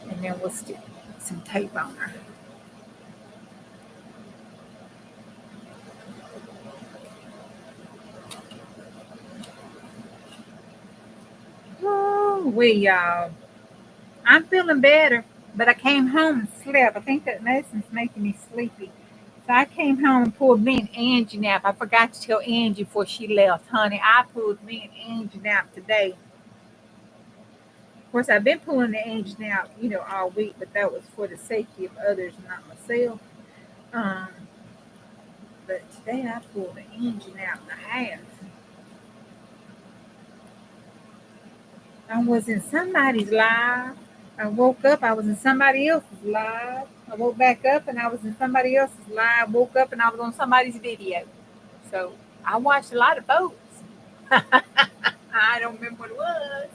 And then we'll stick some tape on her. Oh, y'all. I'm feeling better, but I came home and slept. I think that medicine's making me sleepy. So I came home and pulled me and Angie nap. I forgot to tell Angie before she left, honey. I pulled me and Angie nap today. Of course, I've been pulling the Angie nap, all week, but that was for the safety of others, not myself. Um, but today I pulled the Angie nap and a half. I was in somebody's live. I woke up, I was in somebody else's live. I woke back up and I was in somebody else's live. Woke up and I was on somebody's video. So I watched a lot of folks. I don't remember what it was.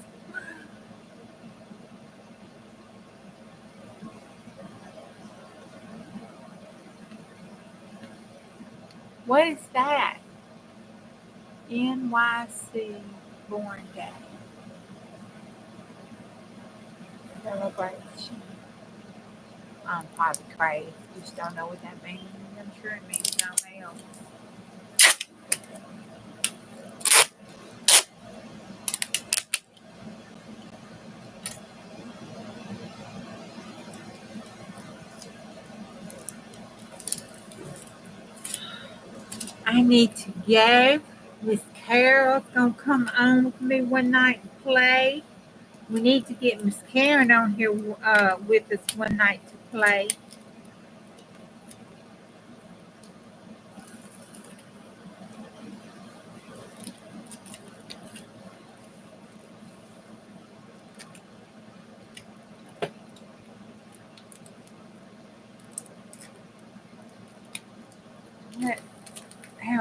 What is that? NYC Born Day. Celebration. I'm probably crazy. Just don't know what that means. I'm sure it means something else. I need to go. Miss Carol's gonna come on with me one night and play. We need to get Miss Karen on here with us one night to play.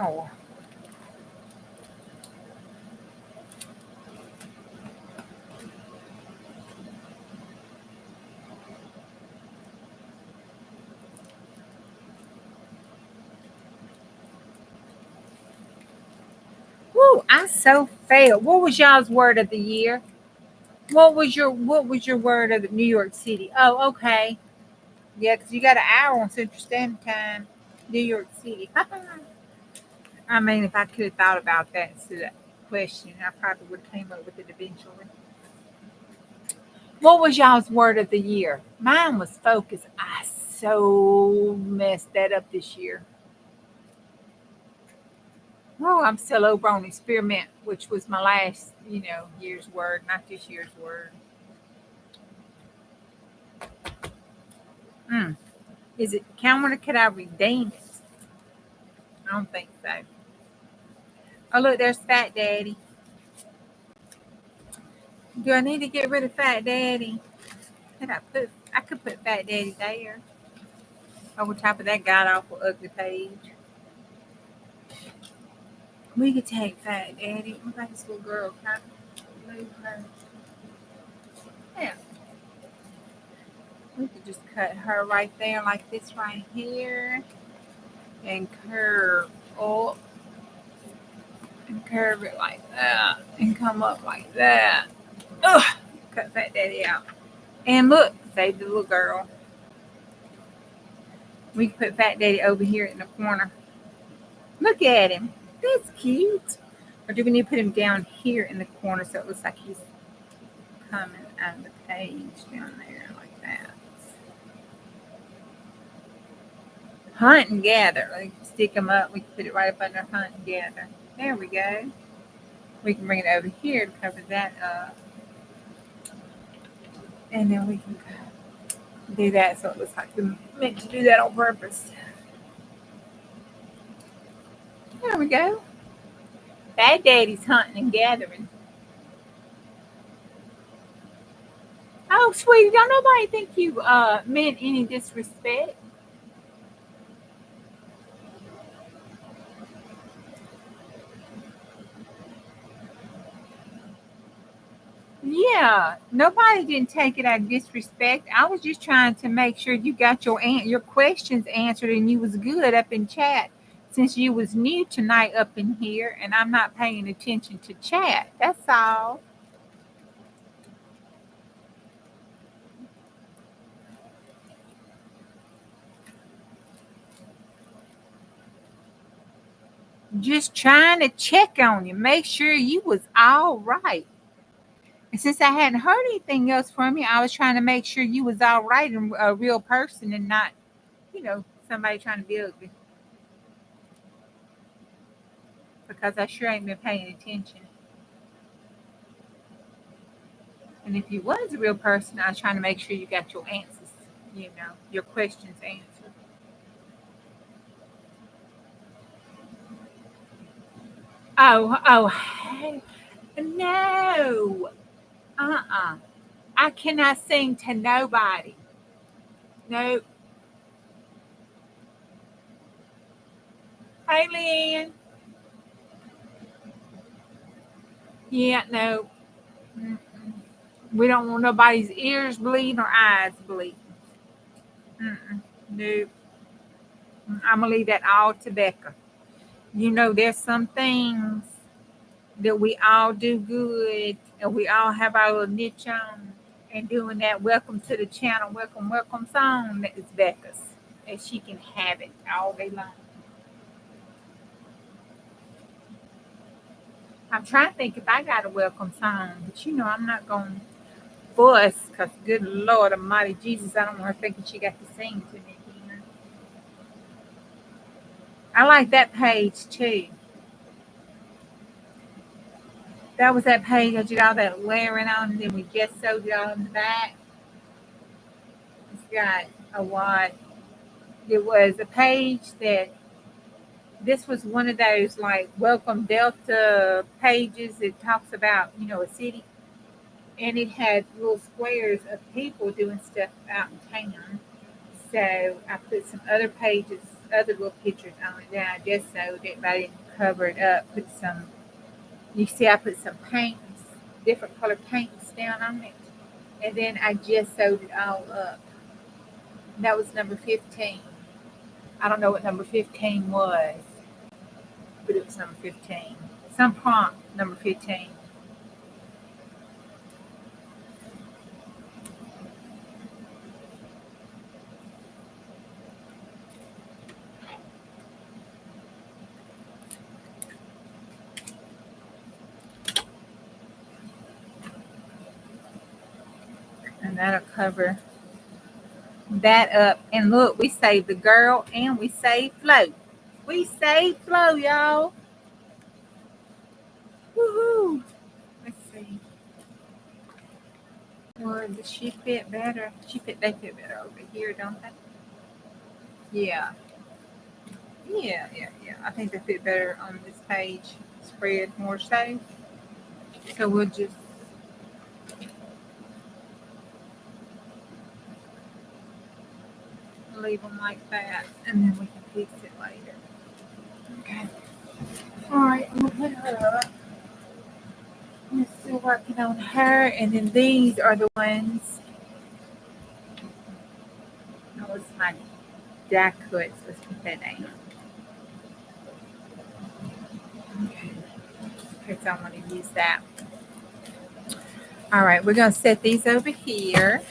Oh. Woo, I so failed. What was y'all's word of the year? What was your word of the New York City? Oh, okay. Yeah, because you got an hour on Central Standard Time. New York City. I mean, if I could have thought about that instead of that question, I probably would have came up with it eventually. What was y'all's word of the year? Mine was focus. I so messed that up this year. Oh, I'm still over on experiment, which was my last, year's word, not this year's word. Mm. Is it count or could I redeem it? I don't think so. Oh, look, there's Fat Daddy. Do I need to get rid of Fat Daddy? I could put Fat Daddy there over top of that god awful ugly page. We could take Fat Daddy. What about this little girl? Can I move her? Yeah, we could just cut her right there like this right here and curve up and curve it like that and come up like that. Ugh, cut Fat Daddy out. And look, save the little girl. We can put Fat Daddy over here in the corner. Look at him. That's cute. Or do we need to put him down here in the corner so it looks like he's coming out of the page down there like that? Hunt and gather. Like stick them up. We can put it right up under hunt and gather. There we go. We can bring it over here to cover that up. And then we can do that so it looks like we meant to do that on purpose. There we go. Bad Daddy's hunting and gathering. Oh, sweetie, don't nobody think you meant any disrespect. Yeah, nobody didn't take it out of disrespect. I was just trying to make sure you got your questions answered and you was good up in chat. Since you was new tonight up in here, and I'm not paying attention to chat. That's all. Just trying to check on you, make sure you was all right. And since I hadn't heard anything else from you, I was trying to make sure you was all right and a real person and not, somebody trying to be ugly. Because I sure ain't been paying attention. And if you was a real person, I was trying to make sure you got your answers, your questions answered. Oh, hey, no. Uh-uh. I cannot sing to nobody. No. Hey, Lynn. Yeah, no. Mm-mm. We don't want nobody's ears bleeding or eyes bleeding. Mm-mm. No. I'm going to leave that all to Becca. There's some things that we all do good and we all have our little niche on. And doing that welcome to the channel, welcome song that is Becca's. And she can have it all day long. I'm trying to think if I got a welcome song, but I'm not going to fuss because good Lord Almighty Jesus, I don't want her thinking she got to sing to me. I like that page too. That was that page I did all that layering on, and then we just sewed it all in the back. It's got a lot. It was a page that this was one of those like Welcome Delta pages that talks about, a city. And it had little squares of people doing stuff out in town. So I put some other pages other little pictures on it. Then I just sewed it, but I didn't cover it up. Put some, you see I put some paints, different color paints down on it. And then I just sewed it all up. And that was number 15. I don't know what number 15 was, but it was number 15. Some prompt number 15. And that'll cover that up. And look, we saved the girl and we saved Flo. We saved Flo, y'all. Woohoo! Let's see. Or does she fit better? They fit better over here, don't they? Yeah. Yeah. I think they fit better on this page. Spread more so. So we'll just leave them like that, and then we can fix it later. Okay. All right, I'm gonna put her up. I'm still working on her, and then these are the ones. That was my die cuts. Let's put that down. Okay. Because I want to use that. All right, we're gonna set these over here.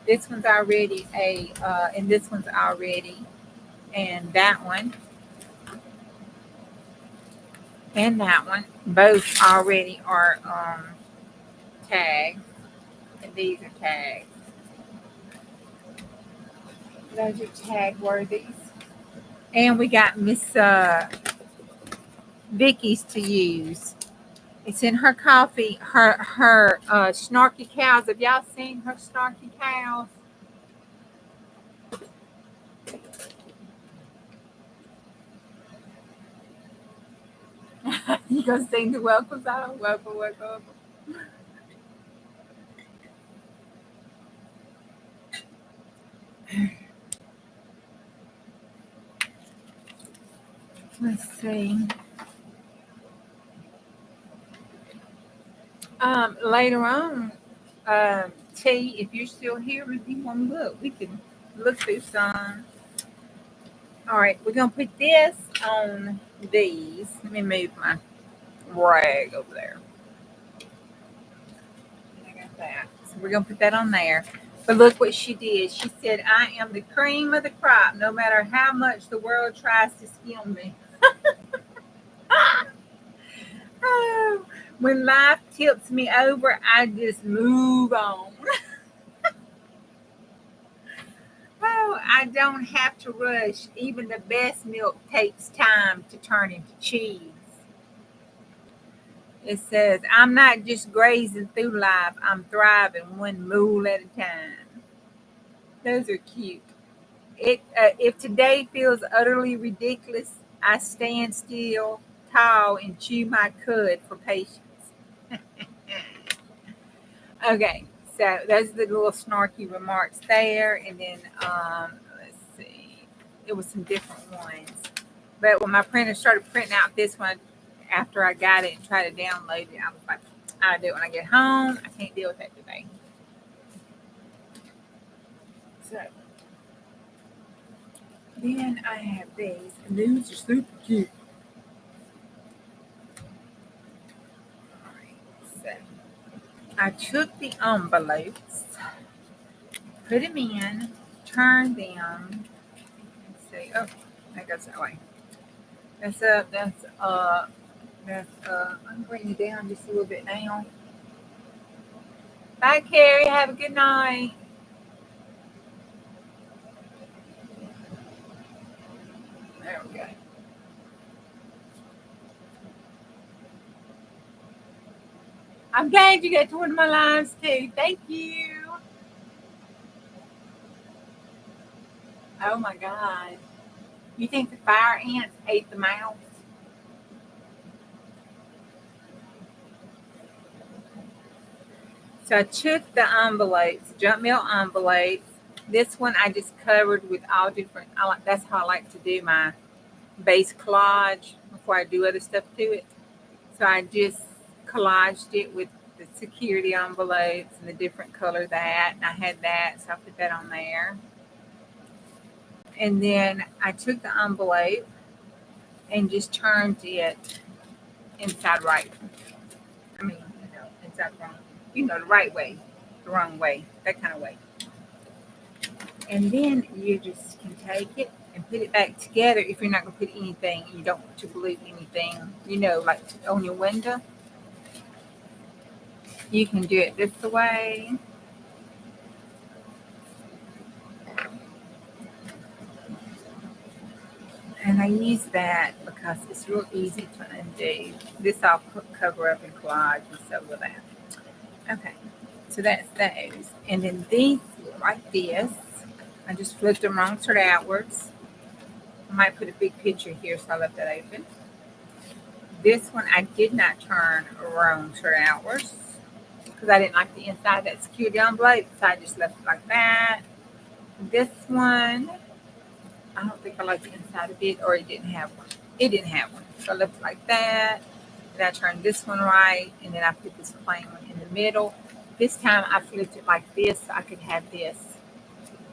This one's already and this one's already, and that one. And that one, both already are tagged, and these are tagged. Those are tag worthies. And we got Miss Vicky's to use. It's in her coffee. Her snarky cows. Have y'all seen her snarky cows? You gonna sing the welcome song? Welcome. Let's see. Later on, T, if you're still here, if you want to look, we can look through some. All right, we're gonna put this on these. Let me move my rag over there. I got that. So we're gonna put that on there. But look what she did. She said, "I am the cream of the crop, no matter how much the world tries to skim me." Oh, when life tips me over, I just move on. Oh, I don't have to rush. Even the best milk takes time to turn into cheese. It says, I'm not just grazing through life, I'm thriving one mule at a time. Those are cute. If today feels utterly ridiculous, I stand still, tall, and chew my cud for patience. Okay, so those are the little snarky remarks there. And then, let's see, there was some different ones. But when my printer started printing out this one, after I got it and tried to download it, I was like, I'll do it when I get home. I can't deal with that today. So then I have these, and these are super cute. All right, so I took the envelopes, put them in, turned them. Let's see. Oh, that goes that way. That's up. That's up. That's up. I'm bringing you down just a little bit now. Bye, Carrie. Have a good night. There we go. I'm glad you got to one of my lives too. Thank you. Oh my God. You think the fire ants ate the mouse? So I took the envelopes, junk mail envelopes, This one I just covered with all different. That's how I like to do my base collage before I do other stuff to it. So I just collaged it with the security envelopes and the different color that, and I had that, so I put that on there. And then I took the envelope and just turned it inside right. I mean, inside wrong. The right way, the wrong way, that kind of way. And then you just can take it and put it back together. If you're not going to put anything, you don't want to glue anything, like on your window, you can do it this way. And I use that because it's real easy to undo. This I'll cover up and collage, and so will that. Okay, so that's those. And then these, like this, I just flipped them wrong side outwards. I might put a big picture here, so I left that open. This one I did not turn wrong side outwards because I didn't like the inside of that security envelope, so I just left it like that. This one, I don't think I like the inside of it, or it didn't have one. It didn't have one, so I left it like that. Then I turned this one right, and then I put this plain one in the middle. This time I flipped it like this so I could have this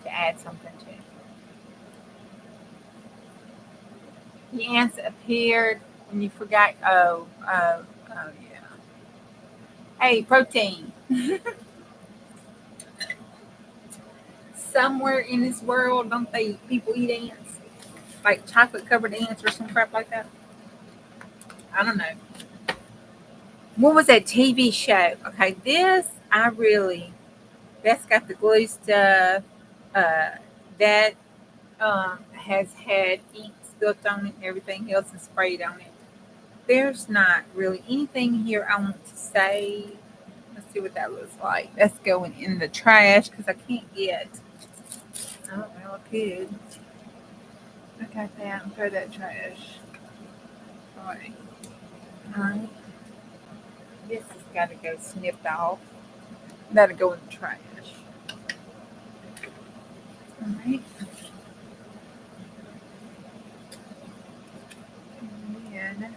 to add something to. The ants appeared when you forgot. Oh, yeah. Hey, protein. Somewhere in this world, don't people eat ants? Like chocolate covered ants or some crap like that? I don't know. What was that TV show? Okay, that's got the glue stuff. Uh, that has had ink spilt on it and everything else and sprayed on it. There's not really anything here I want to say. Let's see what that looks like. That's going in the trash because I can't get. Oh, well, I could. I got that and throw that trash. Alright. Alright. This has got to go snipped off. That'll go in the trash. Alright. And then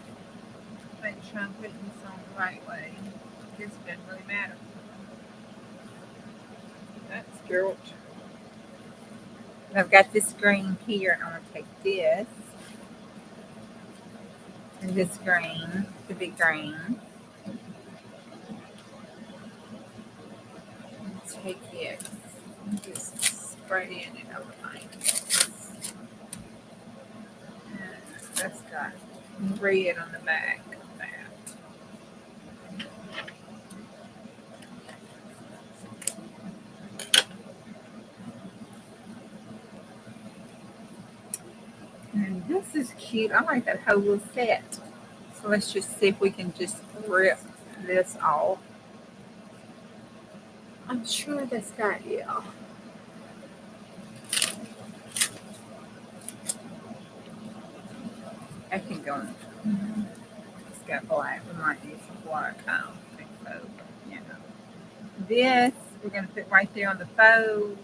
make sure I'm putting this on the right way. This doesn't really matter. That's girl. I've got this green here. I'm going to take this and this green, the big green. Take it and just spray in it over mine. And that's got red on the back of that. And this is cute. I like that whole little set. So let's just see if we can just rip this off. I'm sure that's got, yeah. I can go in. It's got black. We might need some black. I don't think so. You know. This, we're going to put right there on the fold.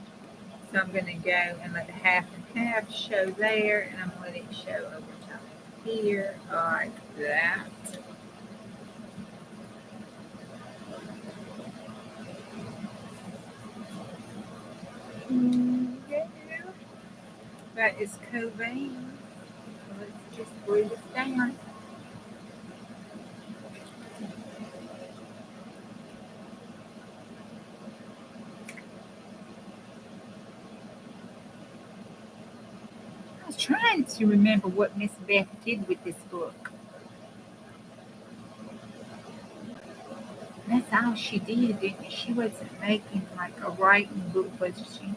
So I'm going to go and let the half and half show there. And I'm going to let it show over top here like that. Yeah. That is Cobain. So let's just glue this down. I was trying to remember what Miss Beth did with this book. That's all she did, didn't she? She wasn't making like a writing book, was she?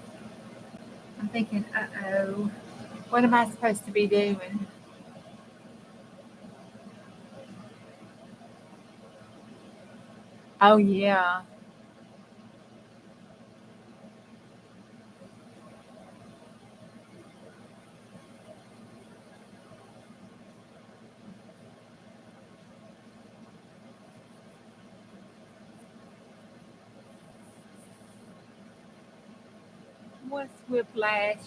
I'm thinking, uh-oh, what am I supposed to be doing? Oh, yeah. What's whiplash?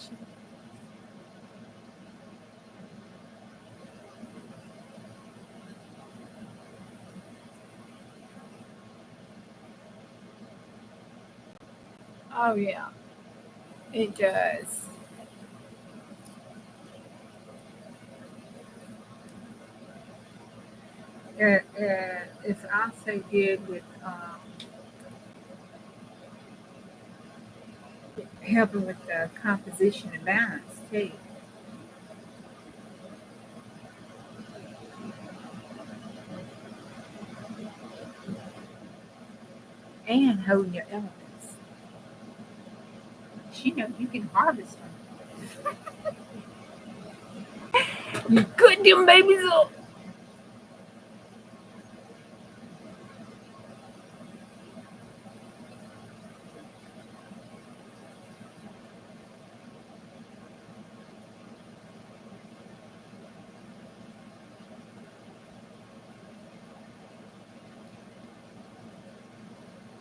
Oh yeah, it does. It's also good with helping with the composition and balance too, and holding your elements. You know you can harvest them. You cut them babies up.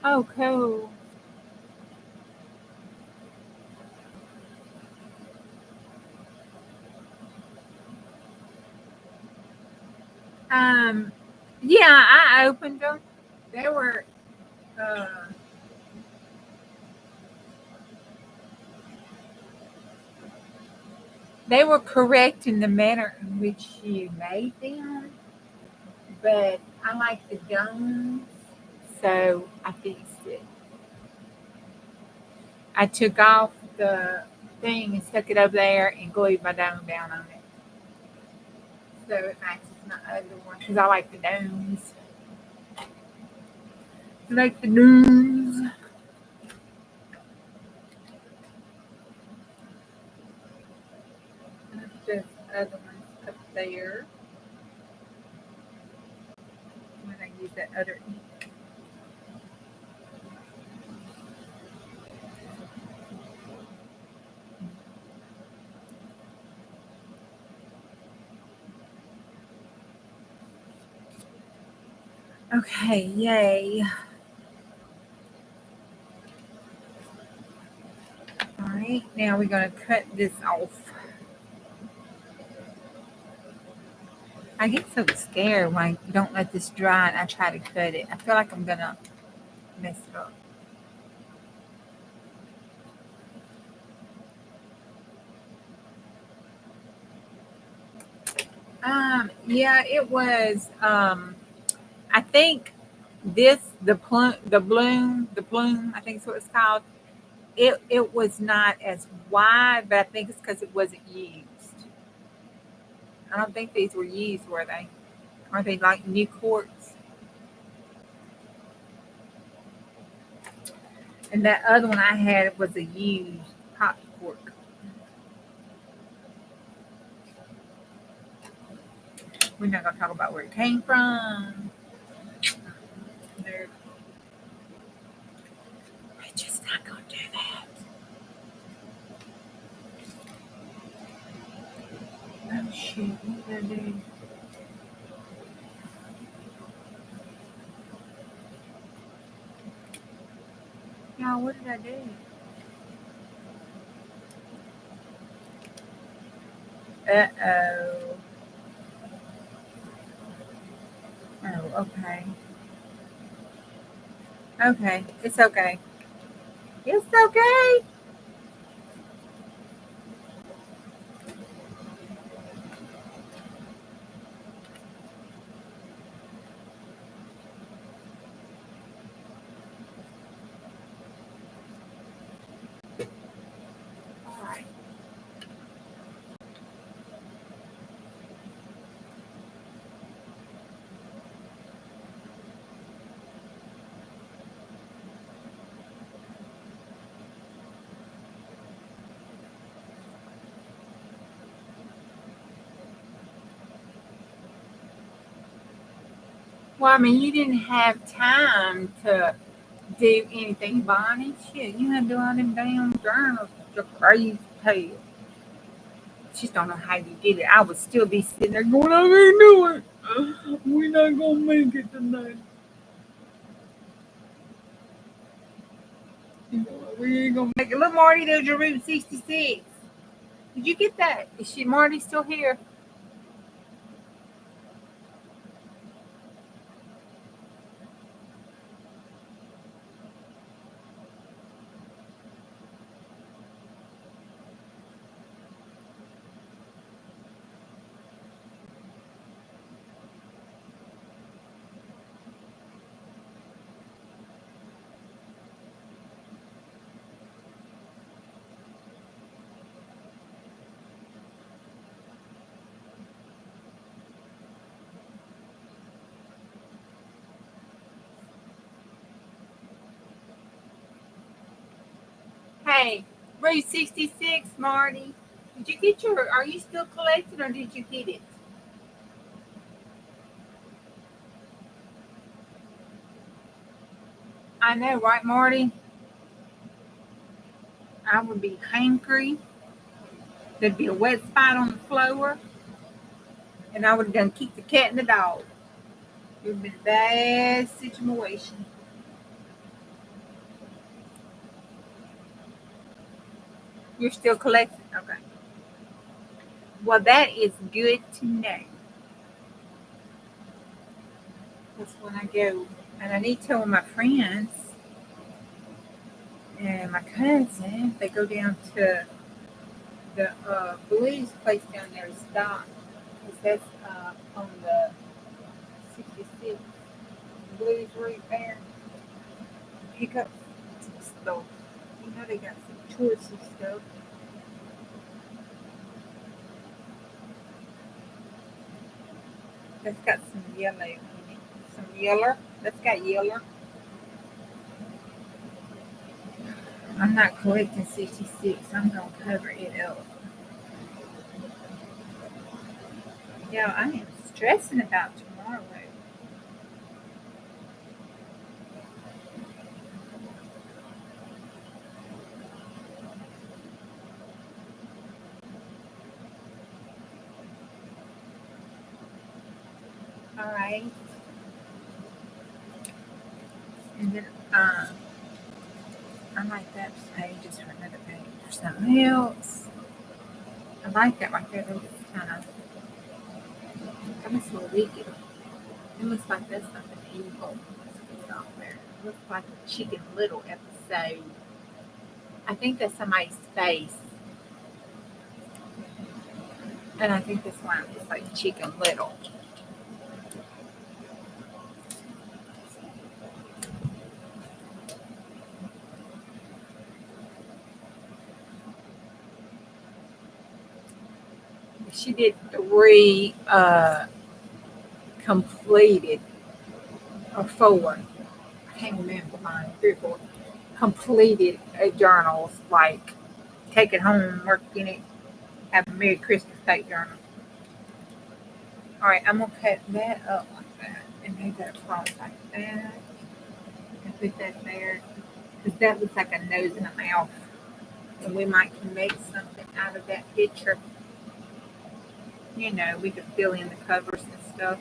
Oh, cool. Um, yeah, I opened them. They were uh, they were correct in the manner in which you made them, but I like the domes, so I fixed it. I took off the thing and stuck it up there and glued my dome down on it, so it matches my other one because I like the domes. I like the domes. Just other ones up there when I use that other ink. Okay, yay. All right, now we're going to cut this off. I get so scared when I don't let this dry and I try to cut it. I feel like I'm going to mess it up. Yeah, it was, I think the bloom, I think is what it's called. It was not as wide, but I think it's because it wasn't used. I don't think these were used, were they? Are they like new quartz? And that other one I had was a used hot cork. We're not gonna talk about where it came from. We're just not gonna do that. Oh shoot, what did I do? Y'all, what did I do? Uh-oh. Oh, okay. Okay. It's okay. It's okay. All right. Well, I mean, you didn't have time to do anything, Bonnie. Shit, you had to do all them damn journals. You're crazy tail. Just don't know how you did it. I would still be sitting there going, I can't do it. We're not gonna make it tonight. We're gonna make it. Look, Marty, there's your Route 66. Did you get that? Is she Marty still here? Hey, Route 66, Marty. Did you get your? Are you still collecting, or did you get it? I know, right, Marty? I would be hangry. There'd be a wet spot on the floor, and I would have done kicked the cat and the dog. It would have been a bad situation. You're still collecting? Okay. Well, that is good to know. That's when I go. And I need to tell my friends and my cousin, they go down to the Blues place down there to stop. Because that's on the 66 Blues route there. Pick up some stuff. You know, they got some touristy stuff. That's got some yellow in it. Some yeller. That's got yeller. I'm not collecting 66. I'm going to cover it up. Yeah, I am stressing about tomorrow. All right. And then I like that page just for another page or something else. I like that right there. It's kind of so wicked. It looks like that's something evil that's on there. It looks like a Chicken Little episode. I think that's somebody's face. And I think that's why it looks like Chicken Little. She did 3 completed, or 4. I can't remember mine. 3 or 4 completed journals, like take it home, work in it, have a Merry Christmas cake journal. All right, I'm gonna cut that up like that and make that across like that and put that there, because that looks like a nose and a mouth, and we might can make something out of that picture. You know, we could fill in the covers and stuff.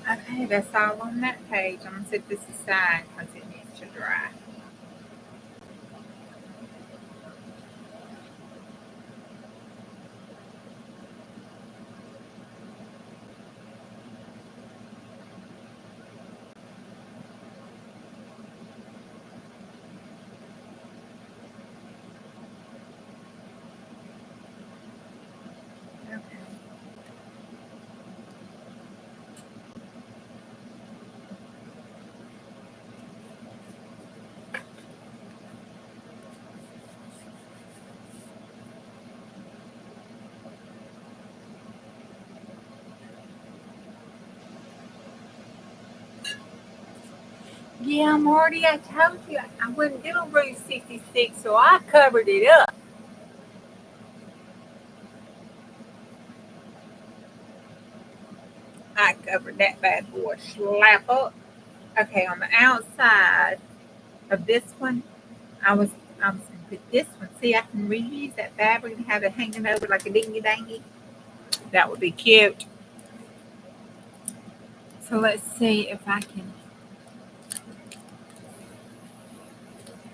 Okay, that's all on that page. I'm gonna set this aside because it needs to dry. Okay. Yeah, Marty, I told you I wouldn't do Route 66, so I covered it up. I covered that bad boy slap up. Okay, on the outside of this one, I was gonna put this one. See, I can reuse that fabric and have it hanging over like a dingy dangy. That would be cute. So let's see if I can.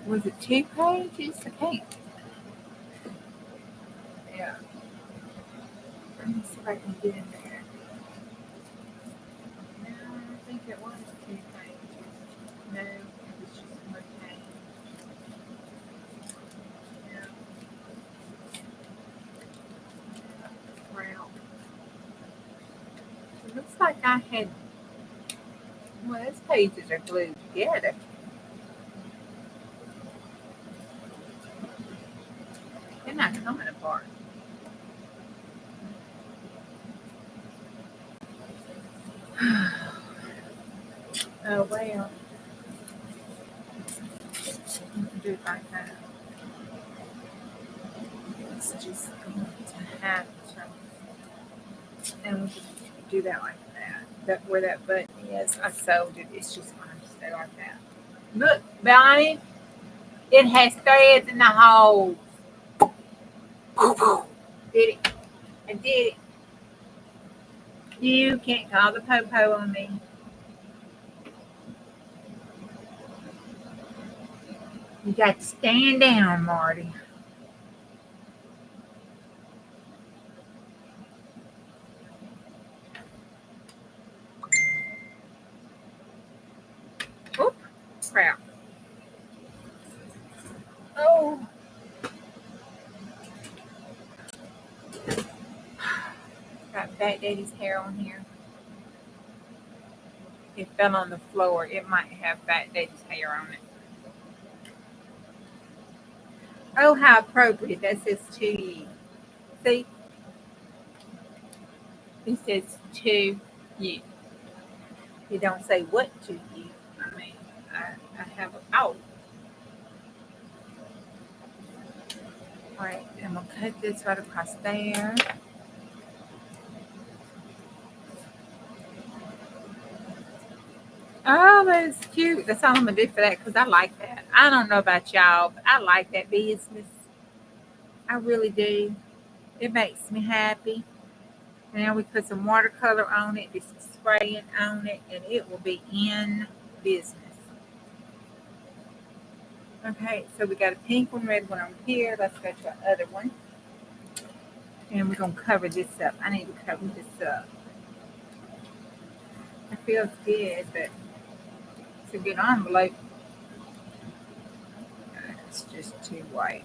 Was it 2 pages? I can't. Yeah. Let me see if I can get in there. No, I think it was 2 pages. No, it was just 1 page. Yeah. Well, it looks like I had. Well, those pages are glued together. They're not coming apart. Oh well. You can do it like that. It's just going to have to. And we just do that like that. That where that button is, I sewed it. It's just going to stay like that. Look, Bonnie, it has threads in the holes. Did it? I did it. You can't call the po-po on me. You got to stand down, Marty. Oop, crap. Oh, got Fat Daddy's hair on here. It fell on the floor. It might have Fat Daddy's hair on it. Oh, how appropriate. That says to you. See, it says to you. You don't say what to you. I mean, I have a. Oh, all right. I'm going to cut this right across there. Oh, that's cute. That's all I'm going to do for that because I like that. I don't know about y'all, but I like that business. I really do. It makes me happy. Now we put some watercolor on it, do some spraying on it, and it will be in business. Okay, so we got a pink one, red one over here. Let's go to our other one. And we're going to cover this up. I need to cover this up. It feels good, but it's a good envelope. It's just too white.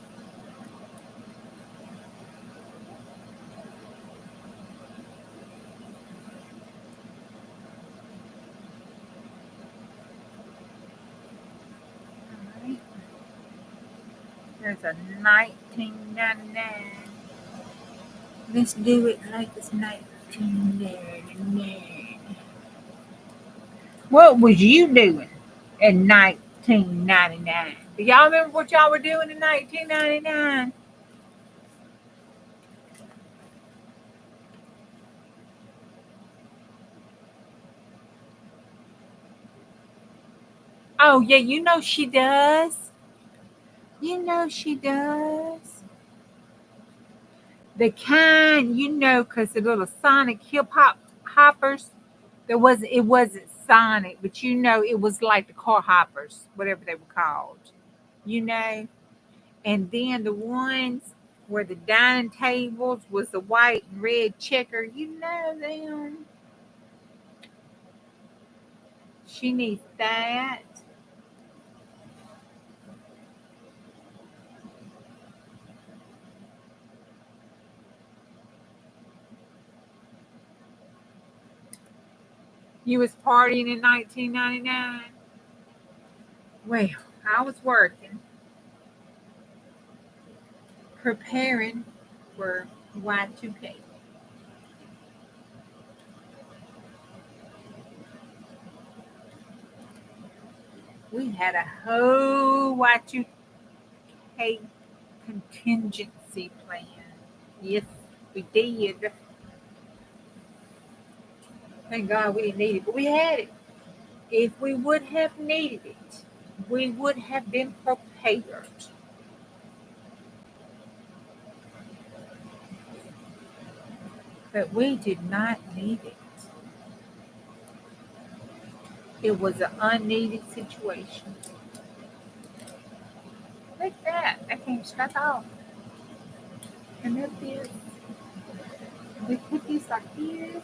All right. There's a 1999. Let's do it like it's 1999. What was you doing in 1999? Do y'all remember what y'all were doing in 1999? Oh, yeah, you know she does. You know she does. The kind, because the little Sonic hip hop hoppers, it wasn't Sonic, but it was like the car hoppers, whatever they were called. You know? And then the ones where the dining tables was the white and red checker, them. She needs that. You was partying in 1999. Well, I was working, preparing for Y2K. We had a whole Y2K contingency plan. Yes, we did. Thank God we didn't need it, but we had it. If we would have needed it, we would have been prepared. But we did not need it. It was an unneeded situation. Like that. That came straight off. And that's it. We put these like this.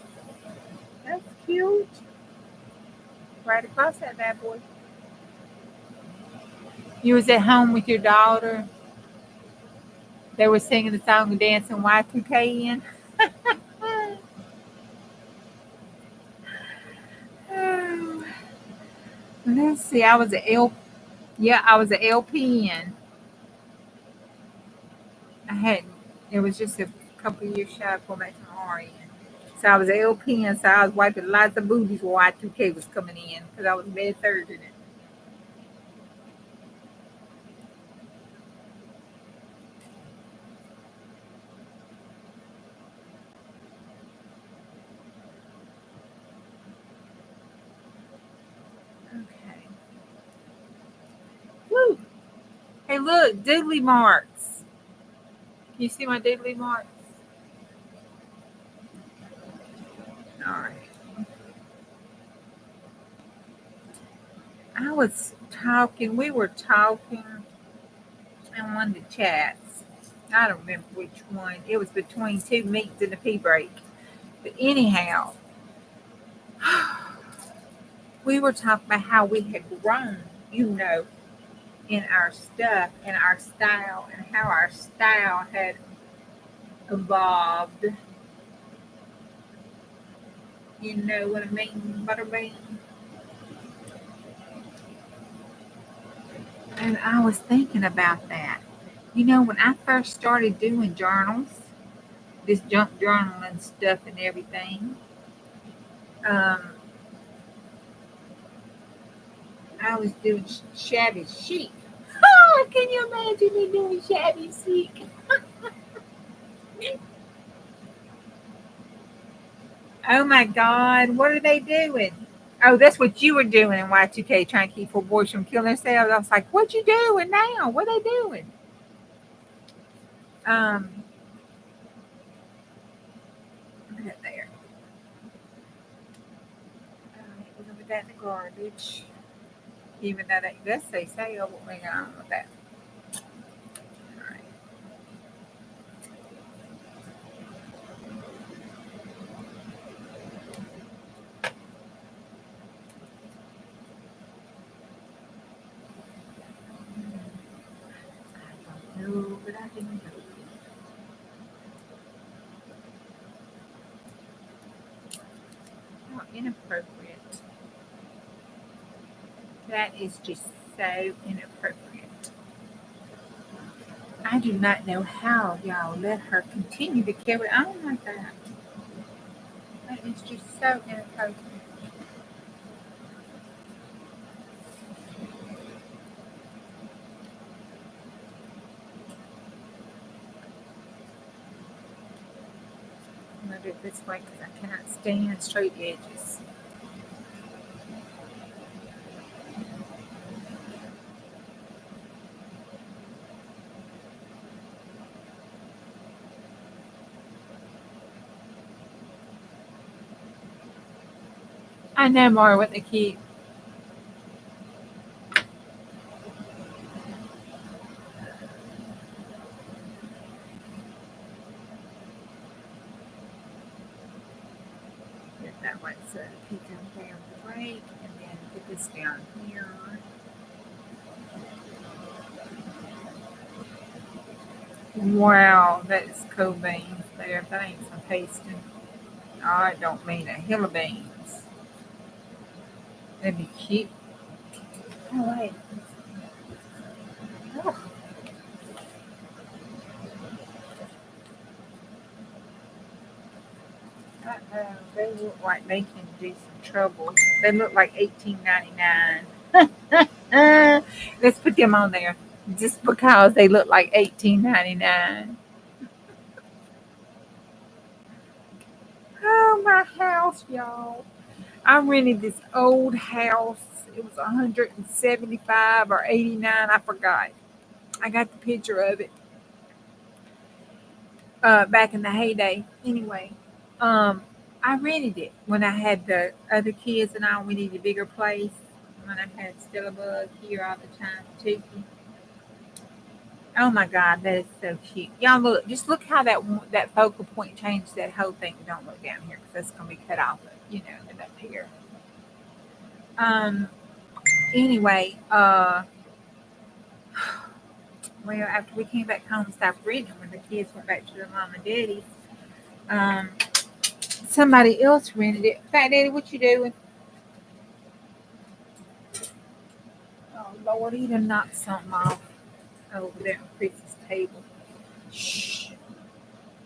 That's cute. Right across that bad boy. You was at home with your daughter. They were singing the song and dancing Y2K in. Oh, let's see. I was a L. Yeah, I was a LPN. I hadn't. It was just a couple of years shy before I became RN. So I was an LPN. So I was wiping lots of booties while Y2K was coming in because I was med surgeon. Okay. Woo. Hey, look, doodly marks. Can you see my doodly marks? All right. We were talking in one of the chats. I don't remember which one. It was between two meets and a pee break. But anyhow, we were talking about how we had grown, in our stuff and our style and how our style had evolved. You know what I mean, Butterbean? And I was thinking about that. When I first started doing journals, this junk journaling stuff and everything, um, I was doing shabby chic. Oh, can you imagine me doing shabby chic? Oh my God, what are they doing? Oh, that's what you were doing in Y2K, trying to keep poor boys from killing themselves. I was like, what you doing now? What are they doing? Put it there. We're gonna put that in the garbage. Even though that does say sale, what we got on with that? All right. I don't know, but I didn't know. How inappropriate. That is just so inappropriate. I do not know how y'all let her continue to carry on like that. That is just so inappropriate. I'm going to do it this way because I cannot stand straight edges. I know more what they keep. Get that one so he can play on the break and then put this down here. Wow, that's cool beans there. Thanks for pasting. Oh, I don't mean a hill of beans. That'd be cute. Oh, wait. Oh, they look like they can do some trouble. They look like $18.99. Let's put them on there just because they look like $18.99. Oh, my house, y'all. I rented this old house. It was 175 or 89. I forgot. I got the picture of it back in the heyday. Anyway, um, I rented it when I had the other kids and we needed a bigger place. When I had Stella Bug here all the time, too. Oh my God, that is so cute. Y'all look, just look how that focal point changed that whole thing. Don't look down here because that's gonna be cut off. And up here. Um. Anyway, well, after we came back home and stopped reading, when the kids went back to their mom and daddy's, um, somebody else rented it. Fat Daddy, what you doing? Oh Lord, he done knocked something off over there on Chris's table. Shh!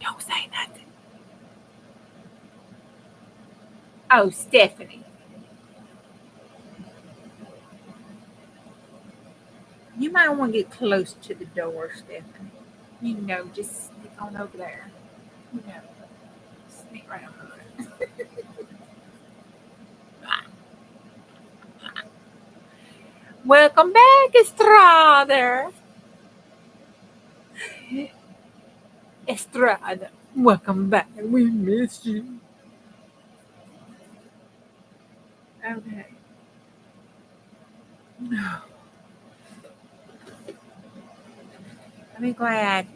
Don't say nothing. Oh, Stephanie. You might want to get close to the door, Stephanie. Just sneak on over there. You know, sneak right over there. Welcome back, Estrada. Estrada, welcome back. We missed you. Okay. I'll be glad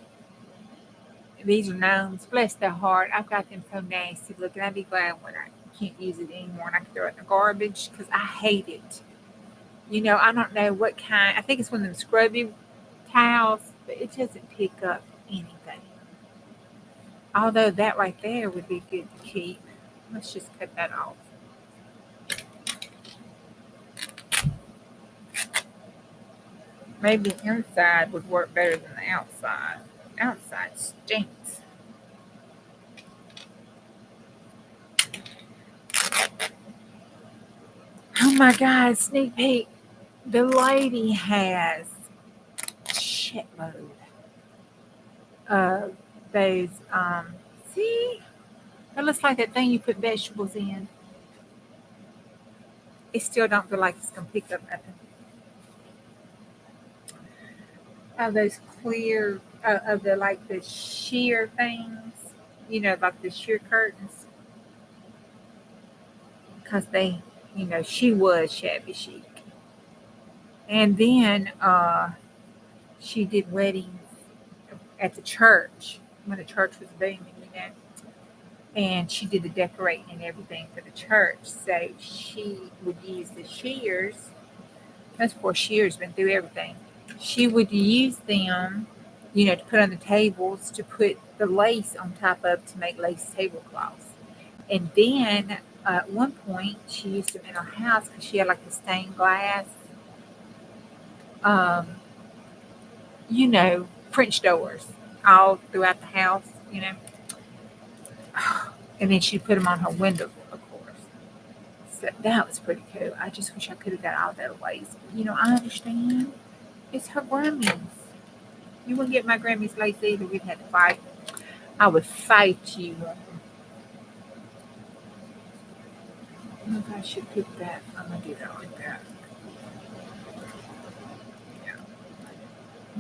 these are gnomes. Bless their heart. I've got them so nasty looking. I'd be glad when I can't use it anymore and I can throw it in the garbage because I hate it. I don't know what kind. I think it's one of them scrubby towels, but it doesn't pick up anything. Although that right there would be good to keep. Let's just cut that off. Maybe the inside would work better than the outside. Outside stinks. Oh my God, sneak peek. The lady has shitload of those. See, it looks like that thing you put vegetables in. It still don't feel like it's gonna pick up nothing. Those clear of the sheer things, like the sheer curtains, because she was shabby chic, and then she did weddings at the church when the church was booming. And she did the decorating and everything for the church. So she would use the shears. Those poor shears been through everything. She would use them, to put on the tables to put the lace on top of to make lace tablecloths. And then at one point she used them in her house because she had like the stained glass, um, French doors all throughout the house. And then she put them on her window, of course. So that was pretty cool. I just wish I could have got all that lace. I understand. It's her Grammys. You wouldn't get my Grammys lace either. We'd have to fight. I would fight you. Maybe I should put that. I'm going to do that like that. Yeah.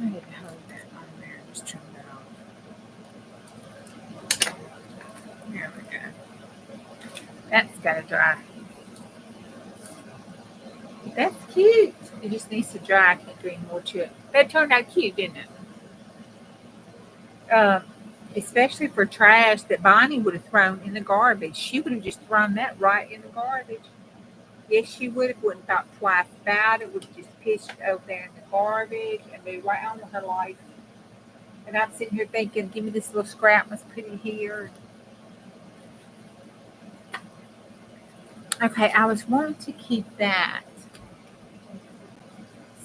I need to hold that on there. Just trim that off. There we go. That's got to dry. That's cute. It just needs to dry. I can't do any more to it. That turned out cute, didn't it? Especially for trash that Bonnie would have thrown in the garbage. She would have just thrown that right in the garbage. Yes, she would have. Wouldn't thought twice about it. Would have just pitched it over there in the garbage and moved right on with her life. And I'm sitting here thinking, give me this little scrap. Let's put it here. Okay, I was wanting to keep that.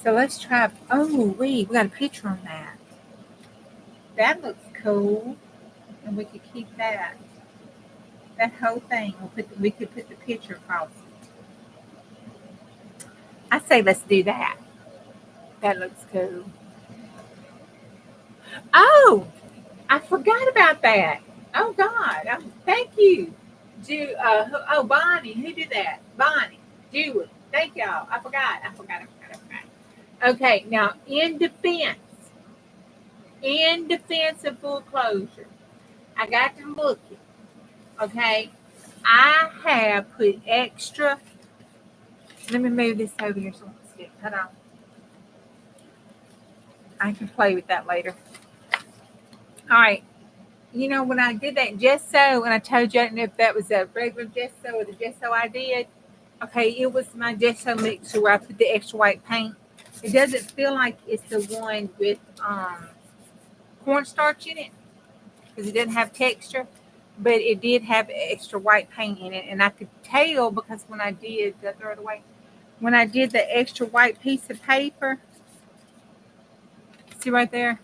So let's try. Oh, we got a picture on that. That looks cool. And we could keep that. That whole thing. We could put the picture across. I say let's do that. That looks cool. Oh, I forgot about that. Oh God, thank you. Bonnie, who did that? Bonnie, Julie. Thank y'all. I forgot. Okay, now in defense of full closure, I got to look it. Okay, I have put extra. Let me move this over here so I don't stick. Hold on. I can play with that later. All right. You know, when I did that gesso, and I told you I didn't know if that was a regular gesso or the gesso I did. Okay, it was my gesso mixer where I put the extra white paint. It doesn't feel like it's the one with cornstarch in it because it doesn't have texture, but it did have extra white paint in it, and I could tell because when I did throw it away. When I did the extra white piece of paper, see right there?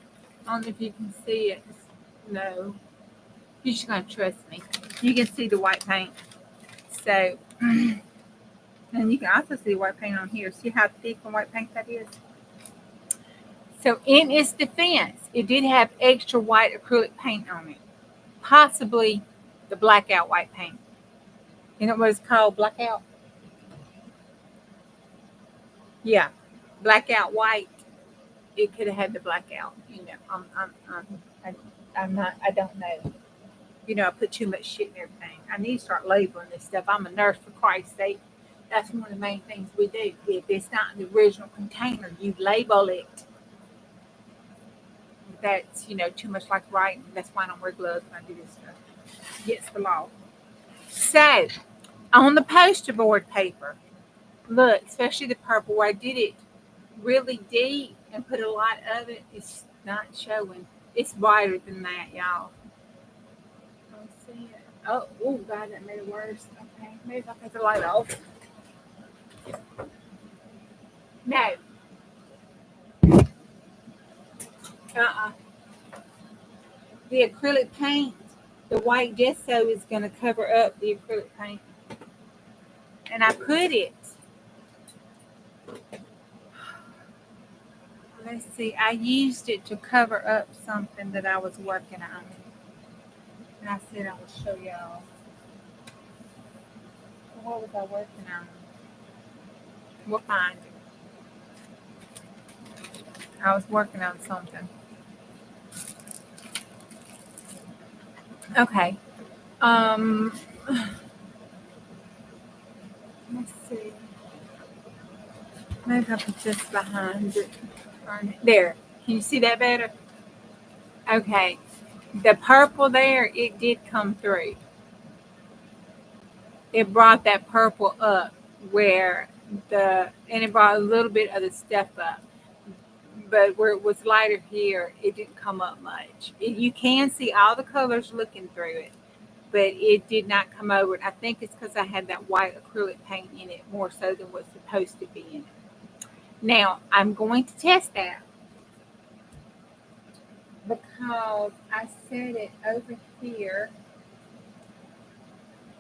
I don't know if you can see it. No, you're just gonna trust me. You can see the white paint. So, and you can also see the white paint on here. See how thick the white paint that is? So in its defense, it did have extra white acrylic paint on it. Possibly the blackout white paint. You know what it's called? Blackout? Yeah. Blackout white. It could have had the blackout. You know, I don't know. You know, I put too much shit in everything. I need to start labeling this stuff. I'm a nurse, for Christ's sake. That's one of the main things we do. If it's not in the original container, you label it. That's, you know, too much like writing. That's why I don't wear gloves when I do this stuff. Against the law. So, on the poster board paper, look, especially the purple, where I did it really deep and put a lot of it, it's not showing. It's brighter than that, y'all. Don't see it. Oh, God, that made it worse. Okay, maybe I'll take the light off. No. Uh-uh. The acrylic paint, the white gesso is going to cover up the acrylic paint. And I put it. Let's see. I used it to cover up something that I was working on. And I said I would show y'all. What was I working on? We'll find it. I was working on something. Okay. Let's see. Maybe I'll put this behind it. There. Can you see that better? Okay. The purple there, it did come through. It brought that purple up and it brought a little bit of the stuff up. But where it was lighter here, it didn't come up much. You can see all the colors looking through it, but it did not come over. I think it's because I had that white acrylic paint in it more so than what's supposed to be in it. Now, I'm going to test that because I set it over here.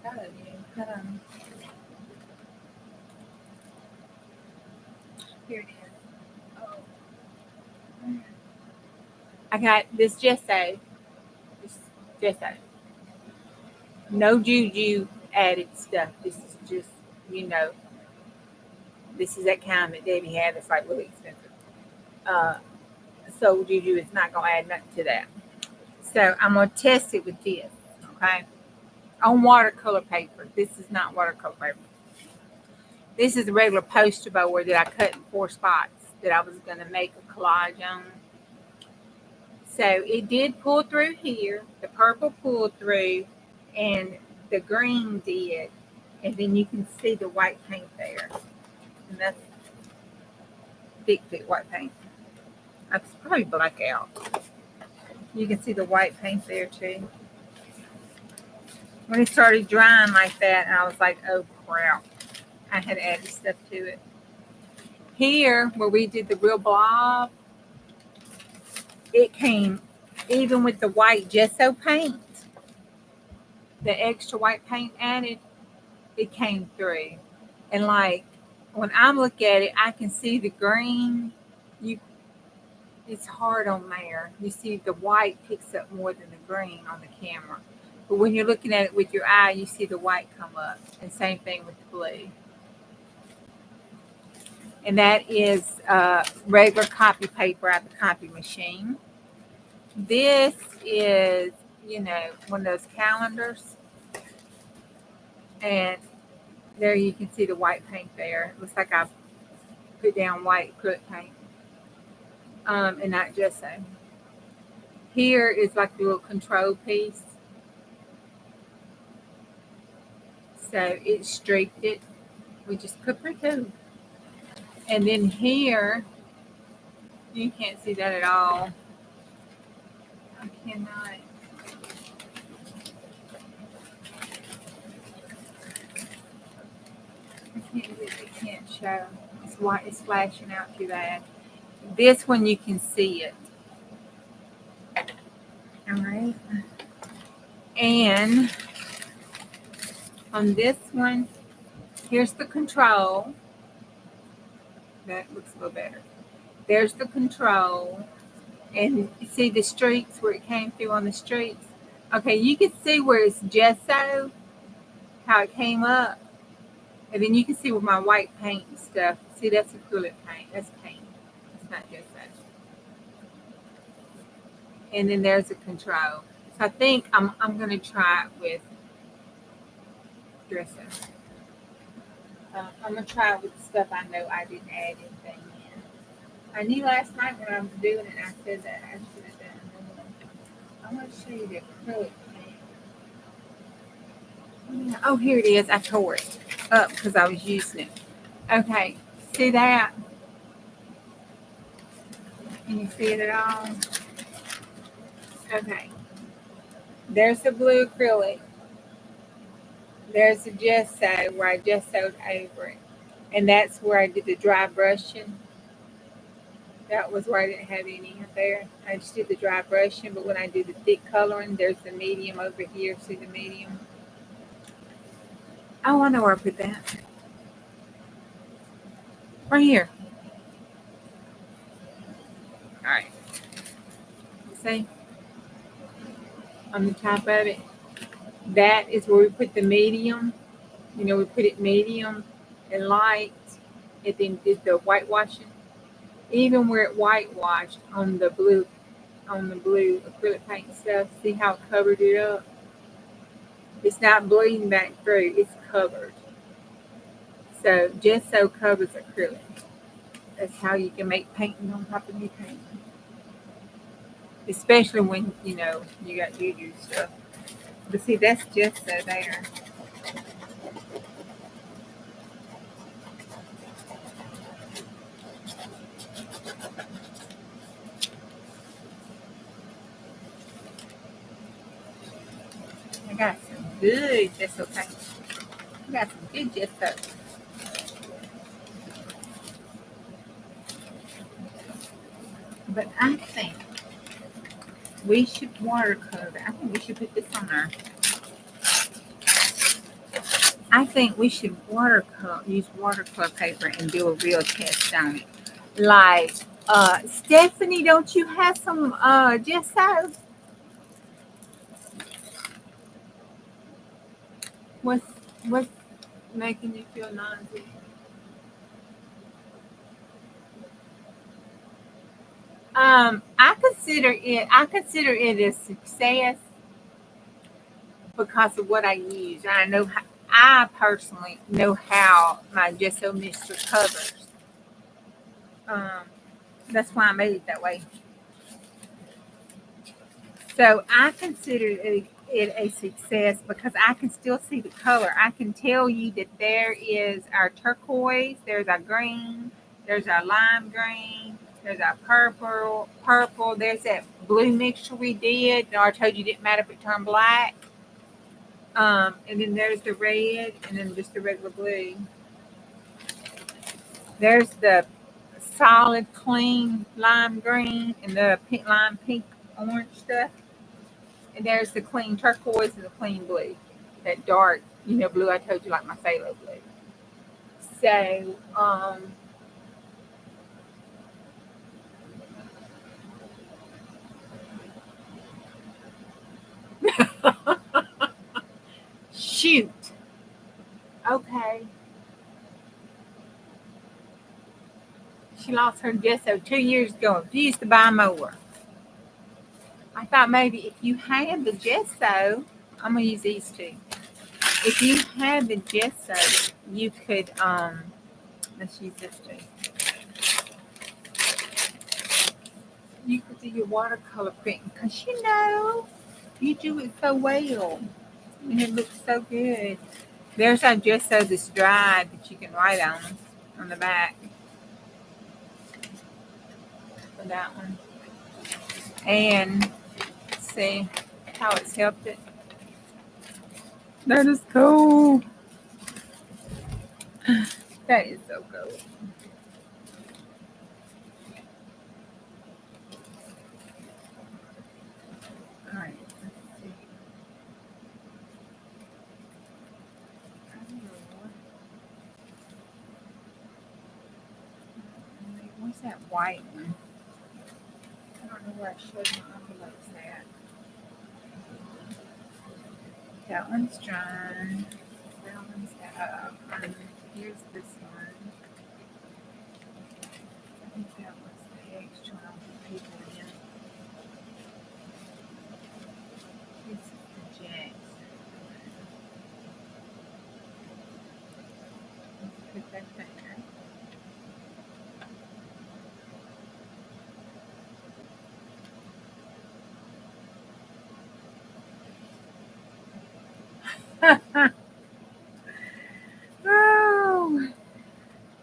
Hold on. Here it is. Oh. I got this gesso. No Juju added stuff. This is just, you know, this is that kind that Debbie had. It's like really expensive. So Juju is not going to add nothing to that. So I'm going to test it with this, okay? On watercolor paper. This is not watercolor paper. This is a regular poster board that I cut in 4 spots that I was going to make a collage on. So it did pull through here. The purple pulled through and the green did. And then you can see the white paint there. And that's thick white paint. That's probably blackout. You can see the white paint there too. When it started drying like that, and I was like, oh crap. I had added stuff to it. Here, where we did the real blob, it came, even with the white gesso paint, the extra white paint added, it came through. And like, when I look at it, I can see the green, you it's hard on there. You see the white picks up more than the green on the camera. But when you're looking at it with your eye, you see the white come up. And same thing with the blue. And that is regular copy paper out the copy machine. This is, one of those calendars. And there you can see the white paint there. It looks like I put down white acrylic paint. And not gesso. Here is like the little control piece. So it streaked it. We just put pretty cool. And then here, you can't see that at all. I cannot. It can't show. It's white. It's flashing out too bad. This one you can see it. All right. And on this one, here's the control. That looks a little better. There's the control. And you see the streaks where it came through on the streaks. Okay, you can see where it's gesso, how it came up. And then you can see with my white paint and stuff. See, that's acrylic paint. That's paint. It's not gesso. And then there's a control. So I think I'm going to try it with gesso. I'm going to try it with the stuff I know I didn't add anything in. I knew last night when I was doing it, I said that I should have done it. I'm going to show you the acrylic paint. Oh, here it is. I tore it up because I was using it. Okay, see that? Can you see it at all? Okay. There's the blue acrylic. There's the gesso where I gessoed over it. And that's where I did the dry brushing. That was where I didn't have any up there. I just did the dry brushing, but when I do the thick coloring, there's the medium over here. See the medium? Oh, I know where I put that. Right here. All right. See? On the top of it. That is where we put the medium. We put it medium and light, and then did the whitewashing. Even where it whitewashed on the blue acrylic paint stuff, see how it covered it up? It's not bleeding back through, it's covered. So gesso covers acrylic. That's how you can make painting on top of new painting. Especially when, you got Juju stuff. But see, that's gesso there. I got some good gesso paint. I got some good gesso. But I think we should watercolor. I think we should put this on there. I think we should use watercolor paper and do a real test on it. Like, Stephanie, don't you have some gesso? What's making you feel nauseous? I consider it a success because of what I use. I personally know how my gesso mixture covers. That's why I made it that way. So I consider it a success because I can still see the color. I can tell you that there is our turquoise, there's our green, there's our lime green, there's our purple, there's that blue mixture we did. I told you it didn't matter if it turned black. And then there's the red, and then just the regular blue. There's the solid, clean lime green and the pink orange stuff. And there's the clean turquoise and the clean blue. That dark, blue I told you, like my phthalo blue. So, lost her gesso 2 years ago and refused to buy more. I thought maybe if you had the gesso, I'm going to use these two. If you had the gesso, you could, let's use this too. You could do your watercolor printing because you do it so well. And it looks so good. There's our gesso that's dried that you can write on the back. For that one. And see how it's helped it. That is cool. That is so cool. All right, let's see. What's that white one? I don't know where I showed my envelopes at. That one's dry. That one's here's this one. I think that was the extra people in. This is the Jackson. Let's put that there.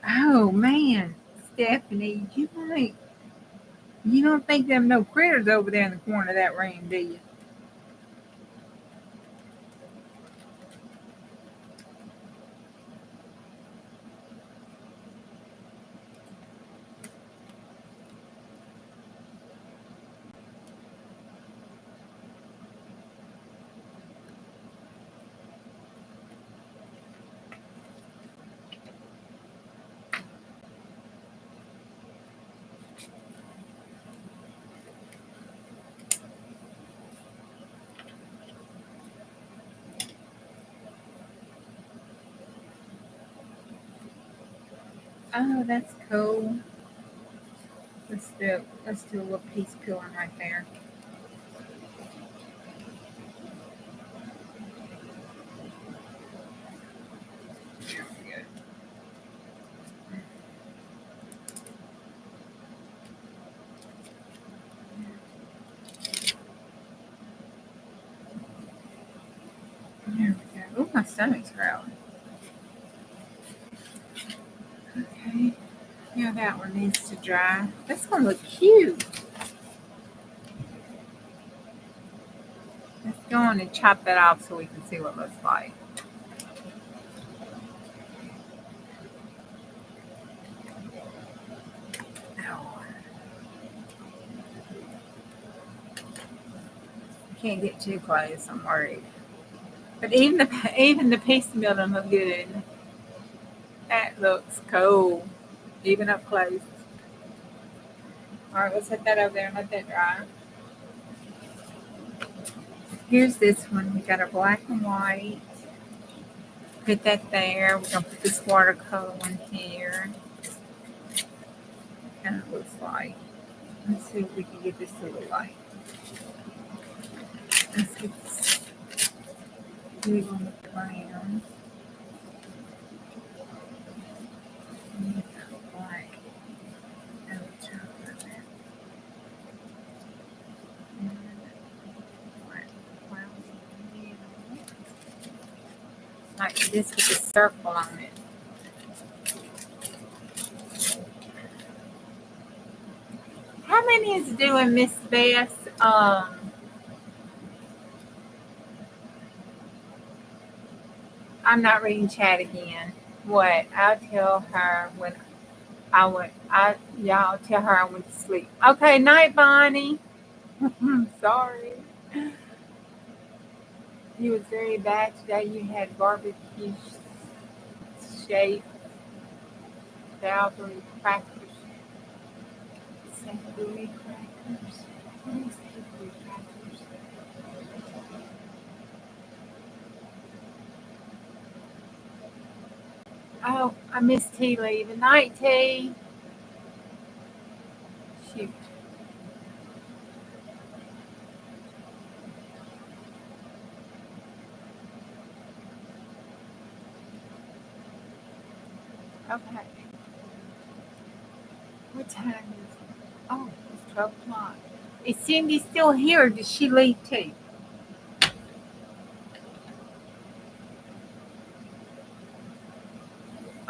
Oh man, Stephanie, you don't think them no critters over there in the corner of that room, do you? Oh, that's cool. Let's do a little piece peeling right there. There we go. There we go. Oh, my stomach's growling. Okay. Now that one needs to dry. That's gonna look cute. Let's go on and chop that off so we can see what it looks like. Oh. I can't get too close. I'm worried. But even the piece building look good. That looks cool. Even up close. All right, let's set that over there and let that dry. Here's this one. We got our black and white. Put that there. We're gonna put this watercolor one here. Kind of looks like. Let's see if we can get this to look like. Let's get this glue on the ground. Black and chocolate. Like this with a circle on it. How many is doing Miss Beth? I'm not reading chat again. What? I'll tell her when y'all tell her I went to sleep. Okay, night, Bonnie. Sorry. You was very bad today. You had barbecue shaped Savory crackers. Savory crackers. What is savory crackers? Oh, I miss tea leaving. Night, Tea. Shoot. Okay. What time is it? Oh, it's 12 o'clock. Is Cindy still here or did she leave too?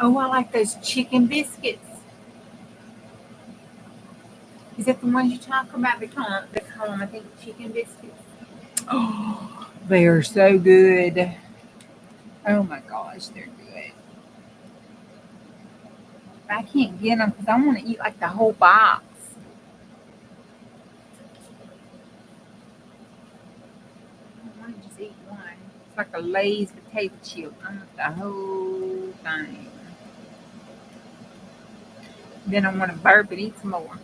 Oh, I like those chicken biscuits. Is that the ones you talk about? They call them, I think, chicken biscuits. Oh, they are so good. Oh my gosh, they're good. I can't get them because I want to eat like the whole box. I don't want to just eat one. It's like a Lay's potato chip. I want the whole thing. Then I want to burp and eat some more.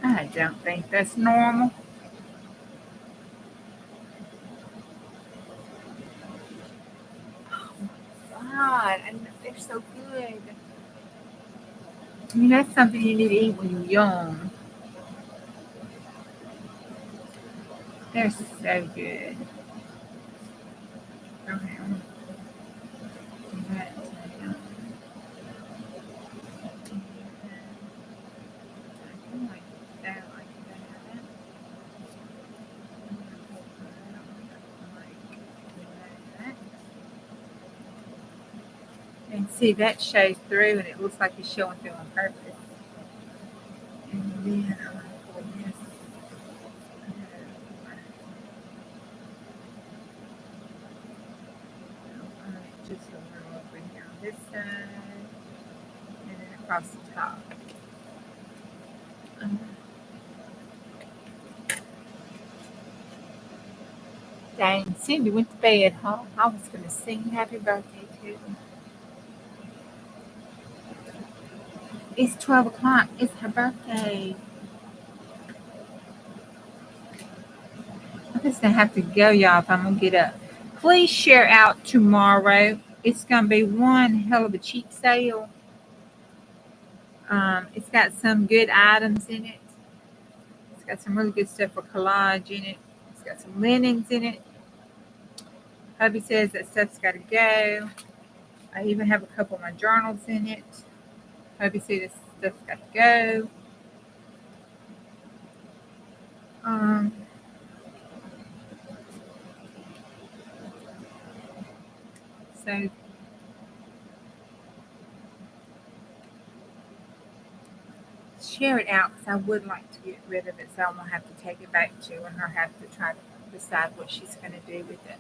I don't think that's normal. God, they're so good. I mean, that's something you need to eat when you're young. They're so good. Okay, I'm gonna do that. Like that, like that. Like that. And see, that shows through, and it looks like it's showing through on purpose. And then I'm gonna pull this. Just a little over here on this side, and then across the top. Dang, Cindy went to bed, huh? I was going to sing happy birthday to her. It's 12 o'clock. It's her birthday. I'm just going to have to go, y'all, if I'm going to get up. Please share out tomorrow. It's going to be one hell of a cheap sale. It's got some good items in it. It's got some really good stuff for collage in it. It's got some linens in it. Hubby says that stuff's got to go. I even have a couple of my journals in it. Hubby says this stuff's got to go. So share it out because I would like to get rid of it so I won't have to take it back to and her have to try to decide what she's going to do with it.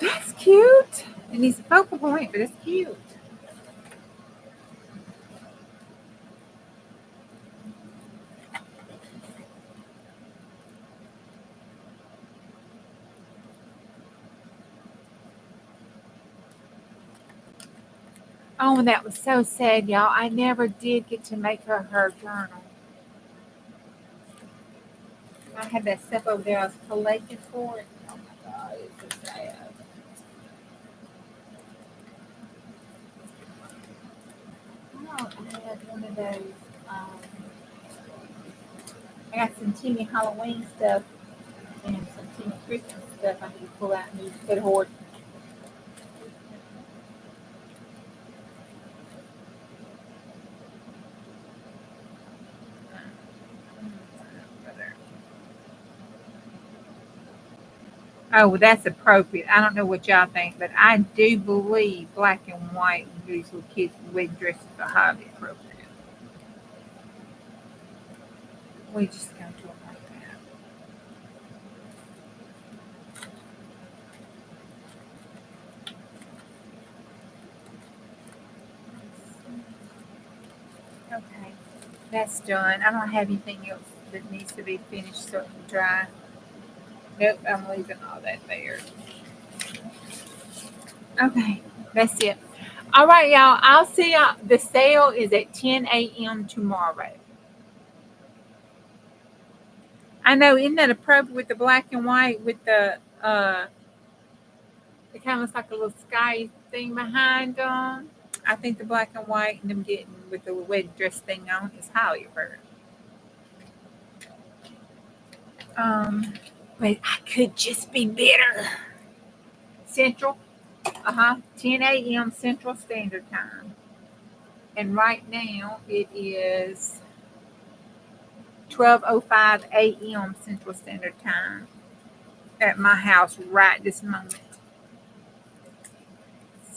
That's cute. It needs a focal point, but it's cute. Oh, and that was so sad, y'all. I never did get to make her journal. I had that stuff over there I was collecting for it. Oh my God, it's so sad. Oh, I had one of those. I got some teeny Halloween stuff and some teeny Christmas stuff I need to pull out and use for the hoard. Oh, well, that's appropriate. I don't know what y'all think, but I do believe black and white movies with kids with dresses are highly appropriate. We just go to them like that. Okay, that's done. I don't have anything else that needs to be finished so it can dry. Nope, I'm leaving all that there. Okay, that's it. All right, y'all. I'll see y'all. The sale is at 10 a.m. tomorrow. I know, isn't that appropriate with the black and white with the It kind of looks like a little sky thing behind them. I think the black and white and them getting with the wedding dress thing on is highly preferred. But I could just be bitter. Central, 10 a.m. Central Standard Time. And right now it is 12:05 a.m. Central Standard Time at my house right this moment.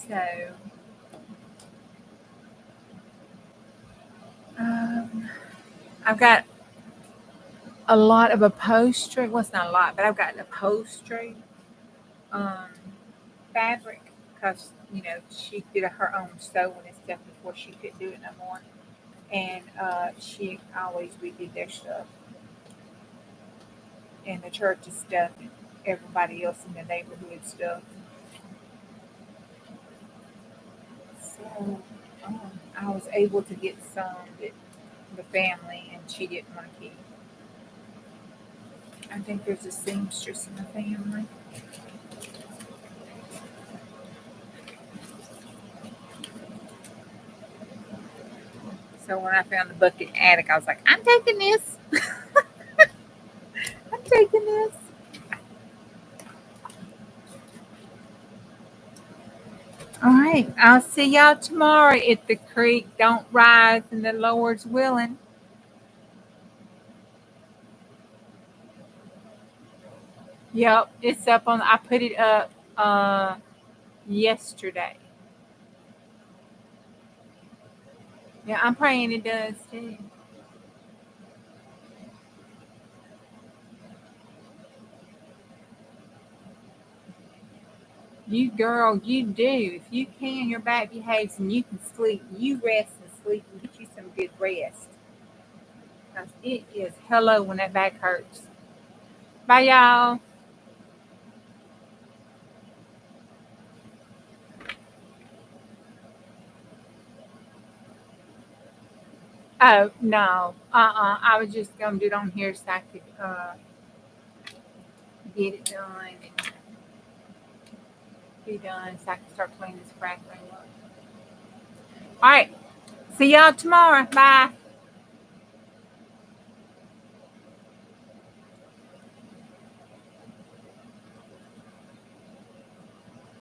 So, I've got a lot of upholstery. Well, it's not a lot, but I've got an upholstery fabric because, she did her own sewing and stuff before she couldn't do it no more. And she always redid their stuff and the church's stuff and everybody else in the neighborhood stuff. So I was able to get some that the family and she didn't want to keep. I think there's a seamstress in the family. So when I found the bucket in the attic, I was like, I'm taking this. I'm taking this. All right. I'll see y'all tomorrow if the creek don't rise and the Lord's willing. Yep. It's up on, I put it up yesterday. Yeah, I'm praying it does too. You girl, you do. If you can, your back behaves and you can sleep. You rest and sleep and get you some good rest. Because it is hello when that back hurts. Bye, y'all. Oh, no. I was just going to do it on here so I could get it done and be done so I can start cleaning this crackling up. All right. See y'all tomorrow. Bye.